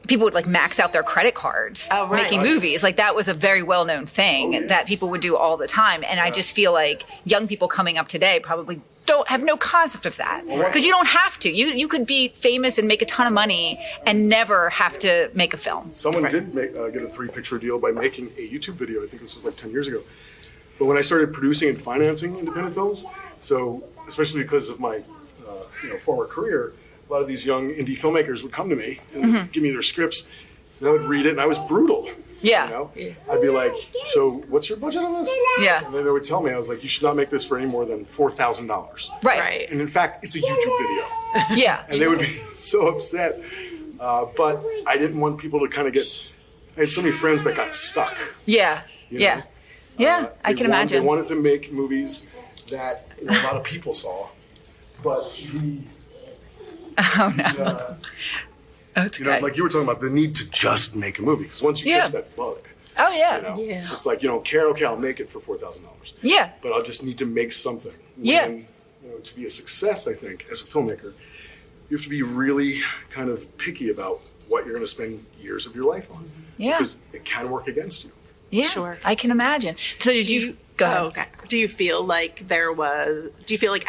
people would like max out their credit cards making movies. Like, that was a very well-known thing that people would do all the time. And I just feel like young people coming up today probably don't have no concept of that, because you don't have to. You could be famous and make a ton of money and never have to make a film. Someone did get a 3-picture deal by making a YouTube video. I think this was like 10 years ago. But when I started producing and financing independent films, so especially because of my former career, a lot of these young indie filmmakers would come to me and give me their scripts, and I would read it, and I was brutal. Yeah. I'd be like, so what's your budget on this? Yeah. And then they would tell me, I was like, you should not make this for any more than $4,000. Right. And in fact, it's a YouTube video. Yeah. And they would be so upset. But I didn't want people to kind of I had so many friends that got stuck. Yeah. know? Yeah, I can imagine. They wanted to make movies that a lot of people saw, but oh no. It's okay. Like you were talking about the need to just make a movie, because once you catch that bug, oh yeah, it's like, you don't care. Okay, I'll make it for $4,000. Yeah, but I'll just need to make something. When, to be a success, I think as a filmmaker, you have to be really kind of picky about what you're going to spend years of your life on. Yeah, because it can work against you. Yeah, sure. I can imagine. So did you go ahead? Okay. Do you feel like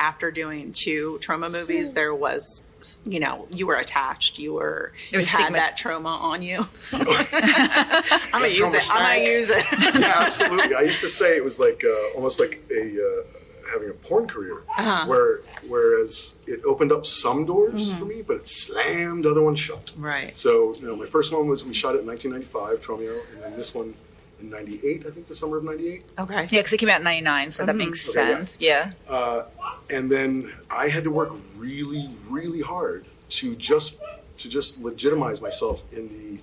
after doing 2 Troma movies, there was, you were attached, you had that trauma on you? I'm going to use it. I'm going to use it. Yeah, absolutely. I used to say it was like almost like having a porn career, whereas it opened up some doors for me, but it slammed other ones shut. Right. So, my first one we shot it in 1995, Tromeo, and then this one in 98, I think the summer of 98. Okay. Yeah, because it came out in 99, so that makes sense. Yeah. And then I had to work really, really hard to just legitimize myself in the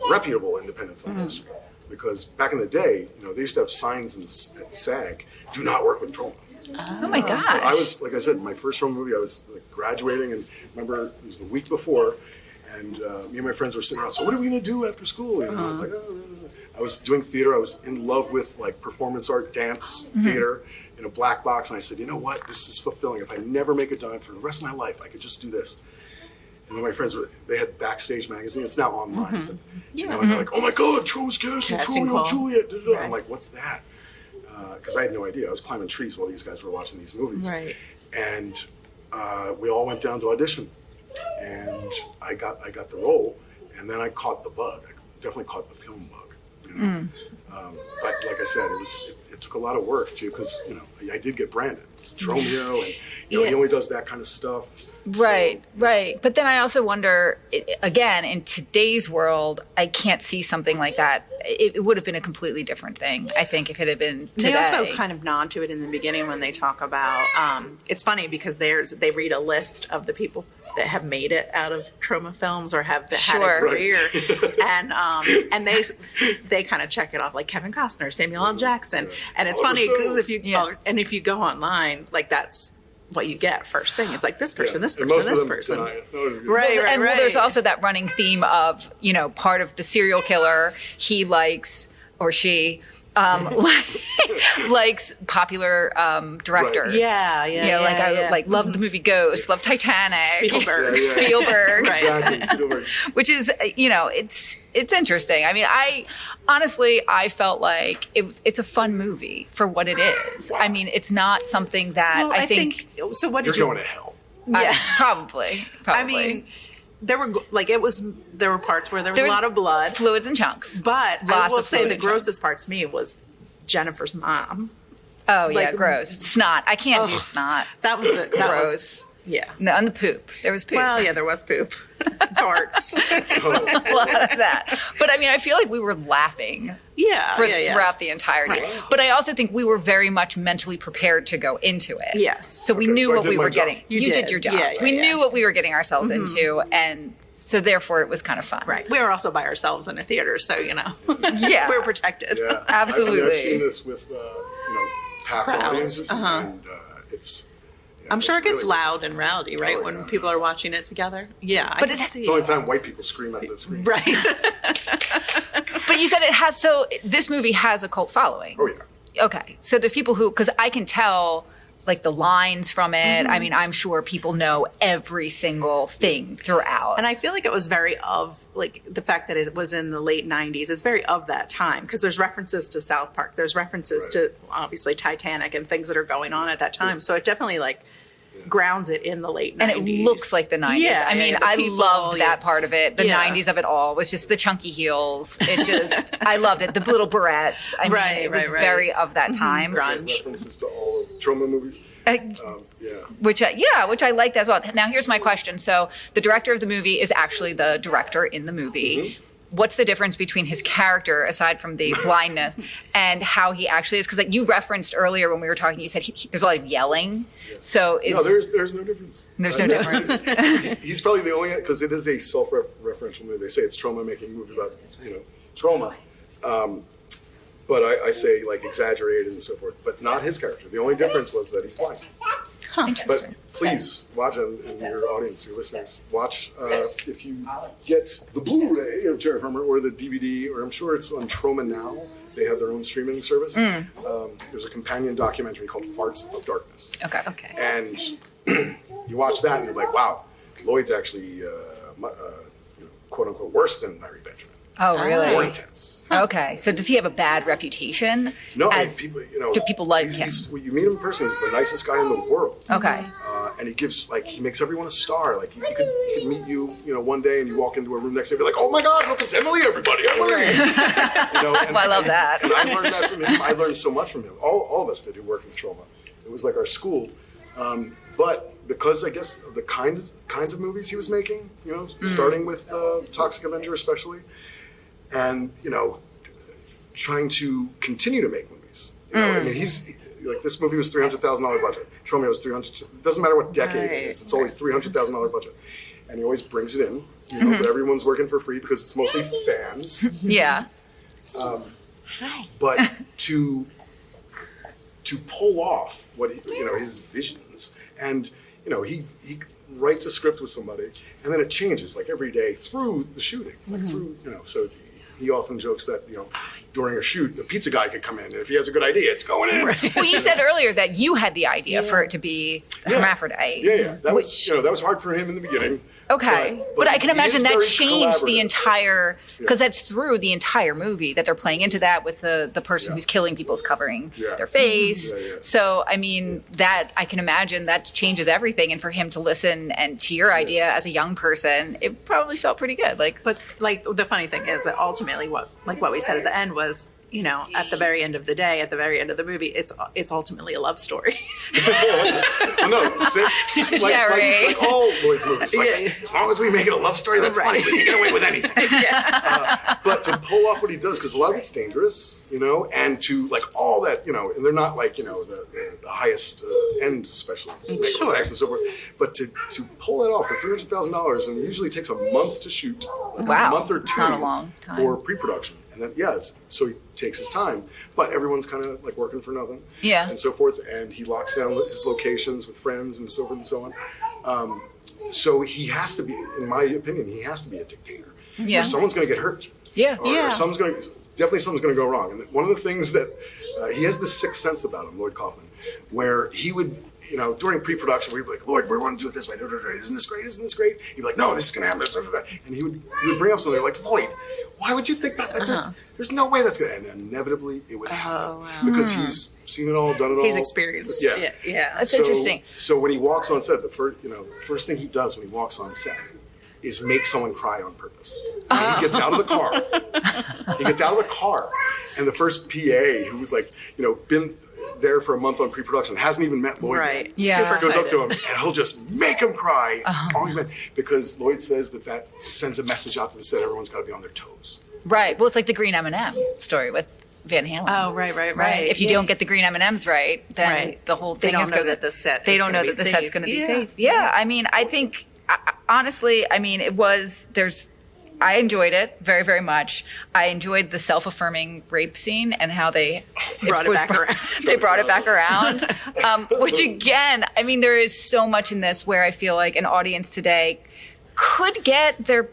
reputable independent film industry. Because back in the day, they used to have signs at SAG, "Do not work with Troma." Oh my gosh. I was, like I said, my first Troma movie, I was graduating, and remember it was the week before, and me and my friends were sitting around. So what are we going to do after school? I was like, I was doing theater. I was in love with performance art, dance, theater in a black box. And I said, you know what? This is fulfilling. If I never make a dime for the rest of my life, I could just do this. And then my friends, they had Backstage magazine. It's now online. But, and they're like, oh my God, Troma's casting Romeo and Juliet. Right. I'm like, what's that? Because I had no idea. I was climbing trees while these guys were watching these movies. Right. And we all went down to audition. And I got the role. And then I caught the bug. I definitely caught the film bug. But like I said, it took a lot of work too, because I did get branded Tromeo, and he only does that kind of stuff. Right, right. But then I also wonder, again, in today's world, I can't see something like that. It would have been a completely different thing, I think, if it had been today. They also kind of nod to it in the beginning when they talk about, it's funny because they read a list of the people that have made it out of Troma films or have had a career, and they kind of check it off, like Kevin Costner, Samuel L. Jackson, and it's funny because if you go online, like that's what you get first thing. It's like this person, this person, this person. Right. And there's also that running theme of, part of the serial killer, he likes, or she, likes popular directors. Right. I love the movie Ghost, love Titanic, Spielberg, right. Exactly, Spielberg. Which is, it's interesting. I mean, I felt like it's a fun movie for what it is. Wow. I mean, it's not something that I think. So what did you're going to hell? Yeah, probably. I mean, there were parts where there was a lot of blood, fluids and chunks. But I will say the grossest part to me was Jennifer's mom. Oh yeah, gross. Snot. I can't do snot. That was gross. Yeah. No, and the poop. There was poop. Well, yeah, there was poop. Parts. A lot of that. But I mean, I feel like we were laughing throughout the entire day. Right. But I also think we were very much mentally prepared to go into it. Yes. So we knew so I what did we my were job. getting. You You did did. your job. Yeah, yeah, we yeah. knew what we were getting ourselves into, and so therefore it was kind of fun. Right. We were also by ourselves in a theater, so, Yeah. we were protected. Yeah, Absolutely. I've seen this with packed Crowds. audiences, and it's. Yeah, I'm sure it it's gets really good. loud and rowdy, right? Oh, when yeah. people are watching it together. Yeah. But I can it- see It's the only time white people scream at the screen. Right. But you said it has, so this movie has a cult following. Oh yeah. Okay. So the people who, because I can tell like the lines from it. I mean, I'm sure people know every single thing throughout. And I feel like it was very of, like, the fact that it was in the late 90s, it's very of that time, because there's references to South Park, there's references to, obviously, Titanic and things that are going on at that time. So it definitely, like, grounds it in the late 90s. And it looks like the 90s. Yeah, I mean, yeah, the I people, loved yeah. that part of it. The Yeah. 90s of it all was just the chunky heels. It just, I loved it. The little barrettes. I mean, Right, it was right, right. very of that time. Grunge. References to all of Troma movies. Yeah. Which I liked as well. Now, here's my question. So, the director of the movie is actually the director in the movie. Mm-hmm. What's the difference between his character, aside from the blindness, and how he actually is? Because like you referenced earlier when we were talking, you said there's a lot of yelling. So, No, there's no difference. There's no difference. He's probably the only, because it is a self-referential movie. They say it's Troma making a movie about trauma. But I say like exaggerated and so forth, but not his character. The only difference was that he's blind. But please watch, and your audience, your listeners, watch if you get the Blu-ray of Terra Firma or the DVD, or I'm sure it's on Troma now. They have their own streaming service. There's a companion documentary called Farts of Darkness. Okay. And you watch that and you're like, wow, Lloyd's actually, quote unquote, worse than Larry Benjamin. Oh, More really? intense. Okay. So, does he have a bad reputation? No, As, people, do people like him? when you meet him in person, he's the nicest guy in the world. Okay. And he gives, he makes everyone a star. Like, he could meet you, one day and you walk into a room next day and be like, oh my God, look, it's Emily, everybody, Emily! Well, I love that. And I learned that from him. I learned so much from him. All of us that do work with Troma. It was like our school. But because, I guess, of the kinds of movies he was making, starting with Toxic Avenger especially, and, trying to continue to make movies. I mean, this movie was $300,000 budget. Troma was $300,000. It doesn't matter what decade it is. It's always $300,000 budget. And he always brings it in. But everyone's working for free because it's mostly fans. Yeah. But to pull off what his visions, and he writes a script with somebody, and then it changes like every day through the shooting, so he often jokes that during a shoot the pizza guy could come in, and if he has a good idea, it's going in. Well, you said earlier that you had the idea for it to be hermaphrodite. Yeah. That was hard for him in the beginning. Okay, but I can he imagine is that very changed the collaborative. entire, because that's through the entire movie that they're playing into that with the person who's killing people is covering their face. Yeah. So, I mean, that I can imagine that changes everything. And for him to listen and to your idea as a young person, it probably felt pretty good. But the funny thing is that ultimately what we said at the end was, at the very end of the day, at the very end of the movie, it's ultimately a love story. Jerry. like all Lloyd's movies. As long as we make it a love story, that's funny. We can get away with anything. But to pull off what he does, because a lot of it's dangerous, and to all that, and they're not the highest end, especially Sure. effects and so forth. But to pull that off for $300,000, and it usually takes a month to shoot, Wow. a month or two It's not a long time. for pre-production, and then so he takes his time, but everyone's kind of working for nothing, and so forth, and he locks down his locations with friends and so forth and so on. So he has to be, in my opinion, he has to be a dictator. Yeah. Or someone's going to get hurt. Yeah. Or something's going to go wrong. And one of the things that he has this sixth sense about him, Lloyd Kaufman, where he would, during pre-production, we'd be like, Lloyd, we want to do it this way. Isn't this great? Isn't this great? He'd be like, no, this is going to happen. And he would bring up something like, Lloyd, why would you think that? There's no way that's going to, and inevitably it would happen. Because he's seen it all, done it all. He's experienced. Yeah. That's interesting. So when he walks on set, the first thing he does when he walks on set is make someone cry on purpose. He gets out of the car. And the first PA who was been there for a month on pre-production, hasn't even met Lloyd Right. yet. Super Goes up excited. to him and he'll just make him cry. Because Lloyd says that sends a message out to the set. Everyone's got to be on their toes. Right. Well, it's like the green M&M story with Van Halen. Oh, right. If you don't get the green M&Ms right, then the whole thing They don't is know going that the set They is don't gonna know be that the set's safe. going to be Yeah. safe. Yeah. I mean, I think honestly, I mean, I enjoyed it very, very much. I enjoyed the self-affirming rape scene and how they Brought it back around. They brought it back around. Which again, I mean, there is so much in this where I feel like an audience today could get their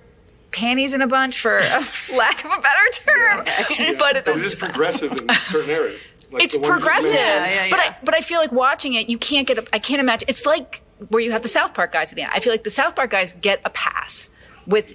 panties in a bunch, for a lack of a better term. But it is progressive in certain areas. Like it's the one you just progressive. mentioned. But I feel like watching it, you can't get. I can't imagine. It's like where you have the South Park guys at the end. I feel like the South Park guys get a pass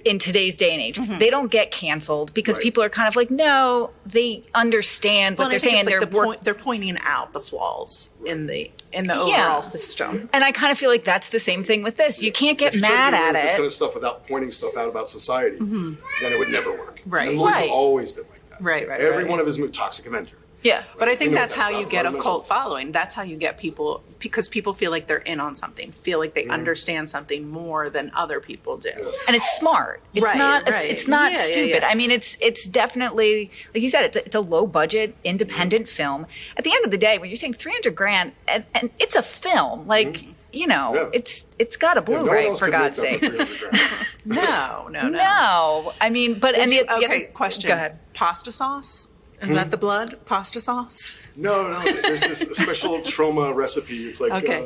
in today's day and age. They don't get canceled because Right. people are kind of like, no, they understand what Well, they're I think saying. it's like they're pointing out the flaws in the Yeah. overall system. And I kind of feel like that's the same thing with this. You can't get If you try to mad get rid at of this it. kind of stuff without pointing stuff out about society, then it would never work. Right. And Lloyd's Right. always been like that. Right. Every one of his movies, Toxic Avenger. Yeah. But I think We know that's that's how you not get a fundamental. cult following. That's how you get people, because people feel like they're in on something, feel like they understand something more than other people do. And it's smart. It's Right, not. right. It's not Yeah, yeah, stupid. yeah. I mean, it's definitely, like you said, it's a low budget independent film. At the end of the day, when you're saying $300,000 and it's a film, like Yeah. it's got a Yeah, no one Blu-ray else for could make God's that sake. for $300,000. No. No, I mean, but and the Okay, other, question. Go ahead. Pasta sauce? Is that the blood? Pasta sauce? No, there's this special Troma recipe. It's like Okay.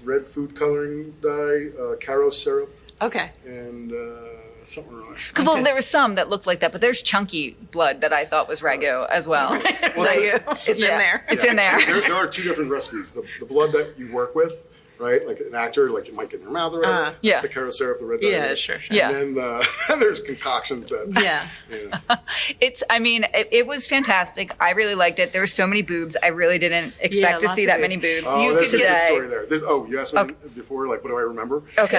red food coloring dye, caro syrup, Okay. and something wrong. Well, there was some that looked like that, but there's chunky blood that I thought was ragu as well. Well, It's in there. It's in there. There are two different recipes. The blood that you work with, right? Like an actor, like you might get in your mouth or whatever. Yeah. It's the caro syrup, the red dye. Yeah, sure. Yeah. And then there's concoctions that. Yeah. I mean, it was fantastic. I really liked it. There were so many boobs. I really didn't expect to lots see of that boobs. many boobs. Oh, You there's could a good get- story there. You asked me before, like, what do I remember? Okay.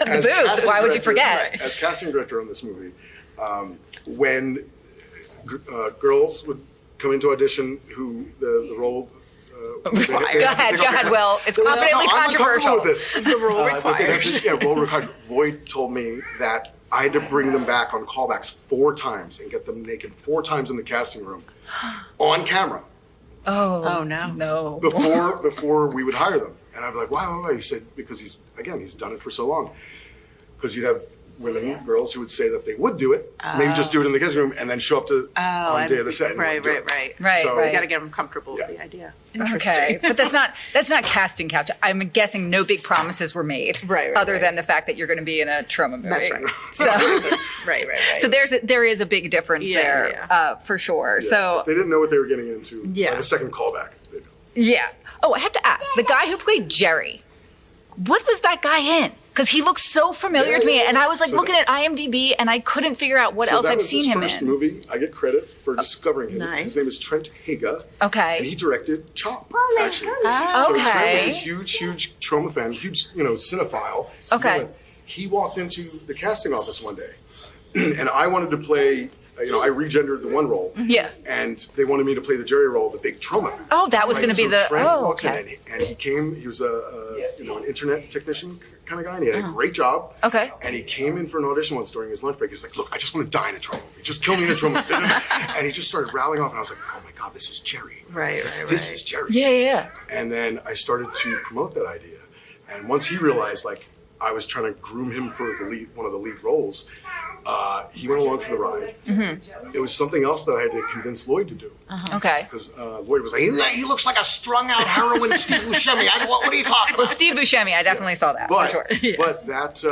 As Boobs. casting Why would you director- forget? As casting director on this movie, when girls would come into audition who the role. Go ahead, Will. It's confidently controversial. With this. The role required. Role required. Lloyd told me that I had to bring them back on callbacks 4 times and get them naked 4 times in the casting room on camera Oh, no. No. before we would hire them. And I'd be like, why? He said, because he's done it for so long. Because you'd have girls who would say that they would do it, maybe just do it in the casting room, and then show up to on the day of the set. And Right. do it. Right, So- right. You got to get them comfortable with the idea. Okay, but that's not casting couch. I'm guessing no big promises were made, Right, other right. than the fact that you're going to be in a Troma movie. That's right. So, Right. so there is a big difference Yeah, there, for sure. Yeah. So If they didn't know what they were getting into. Yeah. By the second callback. They know. yeah. Oh, I have to ask the guy who played Jerry. What was that guy in? Because he looked so familiar to me, and I was like So looking at IMDb, and I couldn't figure out what So else that I've was seen his him first in. movie. I get credit for discovering him. Nice. His name is Trent Haga. Okay. And he directed Chock, actually. Oh, So Trent okay. was a huge Troma fan, huge, cinephile. Okay. He walked into the casting office one day, and I wanted to play. I regendered the one role. Yeah. And they wanted me to play the Jerry role, the big Troma fan. Oh, that was Right? going to be So the. Trent Oh, walks in okay. and he came. He was an internet technician kind of guy, and he had a great job. Okay. And he came in for an audition once during his lunch break. He's like, "Look, I just want to die in a Troma movie. Just kill me in a Troma." And he just started rattling off, and I was like, "Oh my god, this is Jerry. Right, This right. is Jerry." Yeah. And then I started to promote that idea. And once he realized, like, I was trying to groom him for one of the lead roles, he went along for the ride. Mm-hmm. It was something else that I had to convince Lloyd to do. Okay. Because Lloyd was like, he looks like a strung-out heroin Steve Buscemi. What are you talking Well, about? Steve Buscemi, I definitely saw that But, for sure. but that,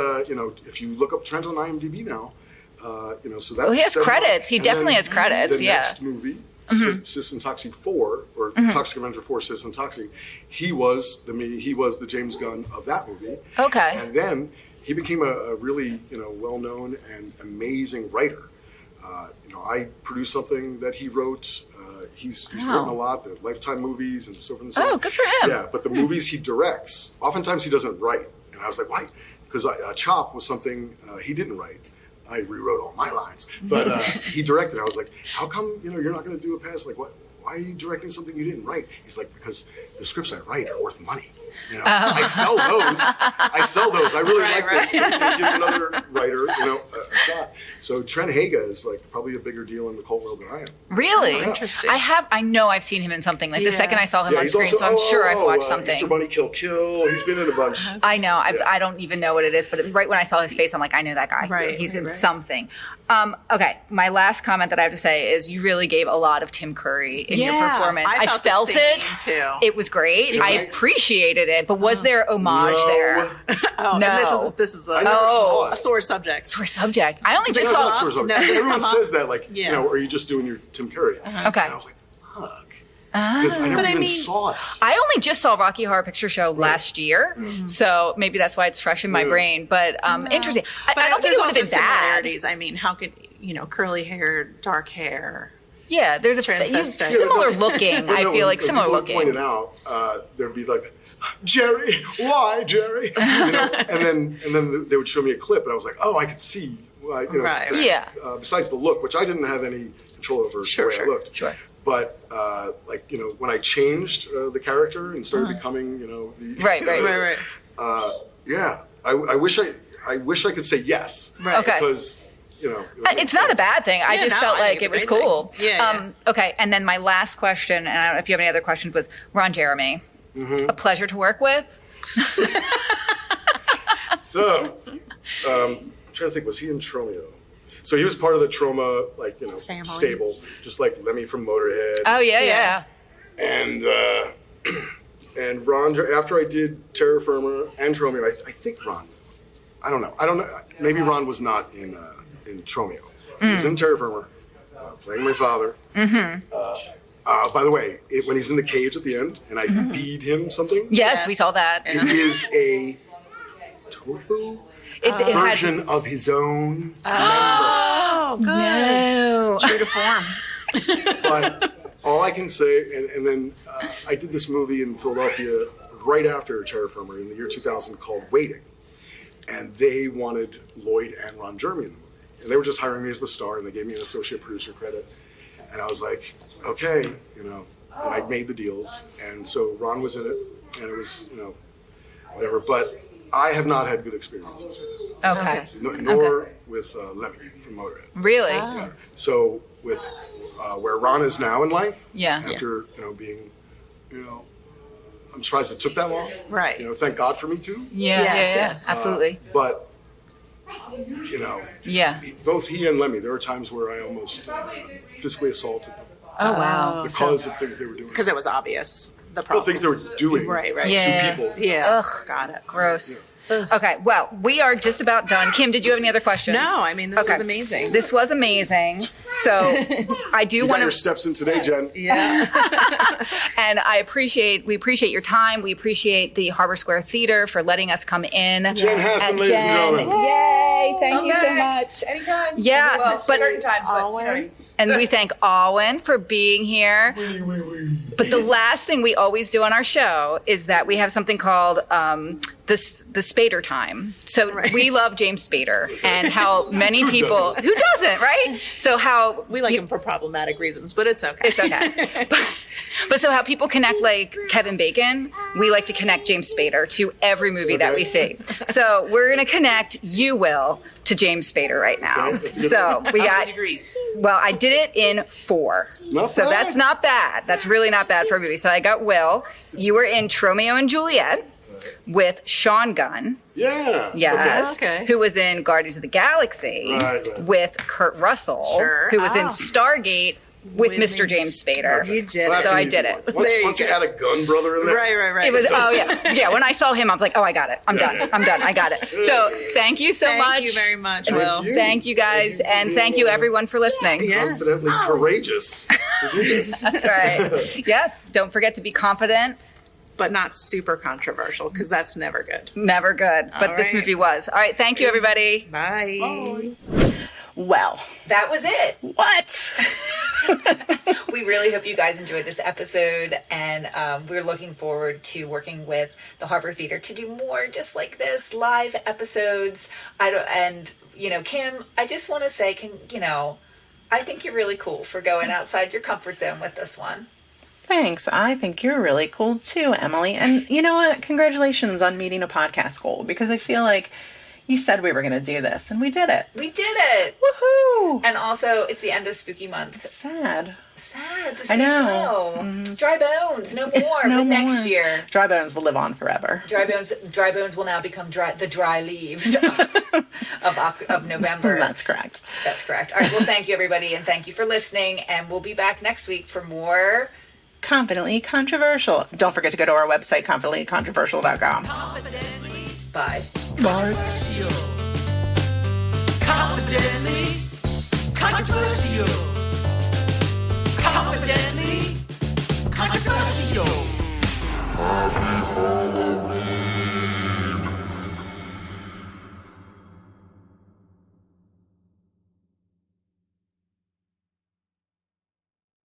if you look up Trent on IMDb now, so that's... Well, he has 7 credits. He and definitely then has credits, The yeah. next movie, Cis and Toxie 4, or Toxic Avenger 4, Cis and Toxie, he was the James Gunn of that movie. Okay. And then he became a really, well-known and amazing writer. I produced something that he wrote. He's written a lot, the Lifetime movies and so forth and so on. Oh, good for him. Yeah, but the movies he directs, oftentimes he doesn't write. And I was like, why? Because Chop was something he didn't write. I rewrote all my lines, but he directed. I was like, how come you're not going to do a pass? Like, why are you directing something you didn't write? He's like, because the scripts I write are worth money. I sell those. I really like this. It gives another writer, a shot. So Trent Haga is like probably a bigger deal in the cult world than I am. Really? Interesting. I know I've seen him in something. Like the second I saw him on he's screen, also, so I'm sure I've watched something. Mr. Bunny Kill Kill. He's been in a bunch. I know. I don't even know what it is, but right when I saw his face, I'm like, I know that guy. Right, He's in right. something. Okay, my last comment that I have to say is you really gave a lot of Tim Curry in your performance. I felt the it. same, too. It was great. I appreciated it, but was there homage No. there? Oh, No. and this is I never saw a it. sore subject. Sore subject. I only It's just not saw. sort of- No, Everyone come up. says that, like, Yeah. are you just doing your Tim Curry? Okay. And I was like, fuck. Because I never even saw it. I only just saw Rocky Horror Picture Show last year, so maybe that's why it's fresh in my brain. But interesting. I don't think it would have been bad. similarities. I mean, how could curly hair, dark hair? Yeah, there's a Transvestite. similar looking. Well, I no, feel like when similar people looking. pointed out, there'd be like, Jerry, why, Jerry? And then they would show me a clip, and I was like, oh, I could see. Right. Yeah. Besides the look, which I didn't have any control over the way I looked. Sure. But when I changed the character and started becoming, the Right. yeah, I wish I could say yes. Right. Okay. Because It's not a bad thing. I Yeah, just no, felt I like think it it's was a great cool. thing. Yeah. Okay, and then my last question, and I don't know if you have any other questions, was Ron Jeremy. A pleasure to work with. So, I'm trying to think, was he in Tromeo? So he was part of the Troma, Family. stable, just like Lemmy from Motorhead. Oh yeah. And Ron, after I did Terra Firma and Tromeo, I think Ron, I don't know. Maybe Ron was not in Tromeo. He was in Terra Firma, playing my father. By the way, when he's in the cage at the end and I feed him something, Yes, we saw that. it is a tofu It had version of his own member. Oh, good. no. True to form. But all I can say, and then I did this movie in Philadelphia right after Terra Firma in the year 2000 called Waiting. And they wanted Lloyd and Ron Jeremy in the movie. And they were just hiring me as the star, and they gave me an associate producer credit. And I was like, okay, and I made the deals. And so Ron was in it, and it was, whatever. But I have not had good experiences with it. Okay. Nor with Lemmy from Motorhead. Really? So with where Ron is now in life, Yeah. after being, I'm surprised it took that long. Right. Thank God for me too. Yeah. Yes. Absolutely. But Yeah. both he and Lemmy, there were times where I almost physically assaulted them Oh wow. because of things they were doing. Because it was obvious. The Well, problem. things they were doing. Right. Yeah. To people. Yeah. Ugh. Got it. Gross. Okay, well, we are just about done. Kim, did you have any other questions? No, I mean, this was amazing. This was amazing. So I do You got want your to, steps in today, Jen. Yeah. and we appreciate your time. We appreciate the Harbor Square Theater for letting us come in. Jen Hassan, ladies and gentlemen. Yay! Thank you so much. Anytime. Yeah, but certain times, but and we thank Alwyn for being here. But the last thing we always do on our show is that we have something called the Spader time. So we love James Spader and how many people who doesn't, right? So how We like him for problematic reasons, but it's okay. it's okay. But so how people connect like Kevin Bacon, we like to connect James Spader to every movie that we see. So we're going to connect you, Will, to James Spader right now. Okay, that's good. So we got, degrees? well, I did it in 4. Not So bad. that's not bad. That's really not bad for a movie. So I got Will. You were in Tromeo and Juliet with Sean Gunn. Yeah. Yes. Okay. Who was in Guardians of the Galaxy Right. with Kurt Russell. Sure. Who was in Oh. Stargate with Mr. James Spader. You did Well, that's So an I easy did one. it. Once, There you once you go. add a gun brother in there. Right. It was, oh yeah. Yeah, when I saw him, I was like, oh, I got it. I'm done. I got it. So thank you so much. Thank you very much, Thank Will. you. Thank you guys, and thank you everyone for listening. Yes. Confidently courageous to do this. That's right. Yes, don't forget to be confident. But not super controversial, because that's never good. Never good, but All this right. movie was. All right, thank you, everybody. Bye. Well, that was it. what? We really hope you guys enjoyed this episode, and we're looking forward to working with the Harbor Theater to do more just like this, live episodes. Kim, I just want to say, I think you're really cool for going outside your comfort zone with this one. Thanks. I think you're really cool too, Emily. And you know what? Congratulations on meeting a podcast goal, because I feel like you said we were going to do this and we did it. We did it. Woohoo! And also, it's the end of spooky month. Sad To see I know. go. Dry bones, no more. No but next more. year. Dry bones will live on forever. Dry bones will now become the dry leaves of November. That's correct. That's correct. All right. Well, thank you, everybody, and thank you for listening. And we'll be back next week for more Confidently Controversial. Don't forget to go to our website, confidentlycontroversial.com. Bye. Bye. Controversial.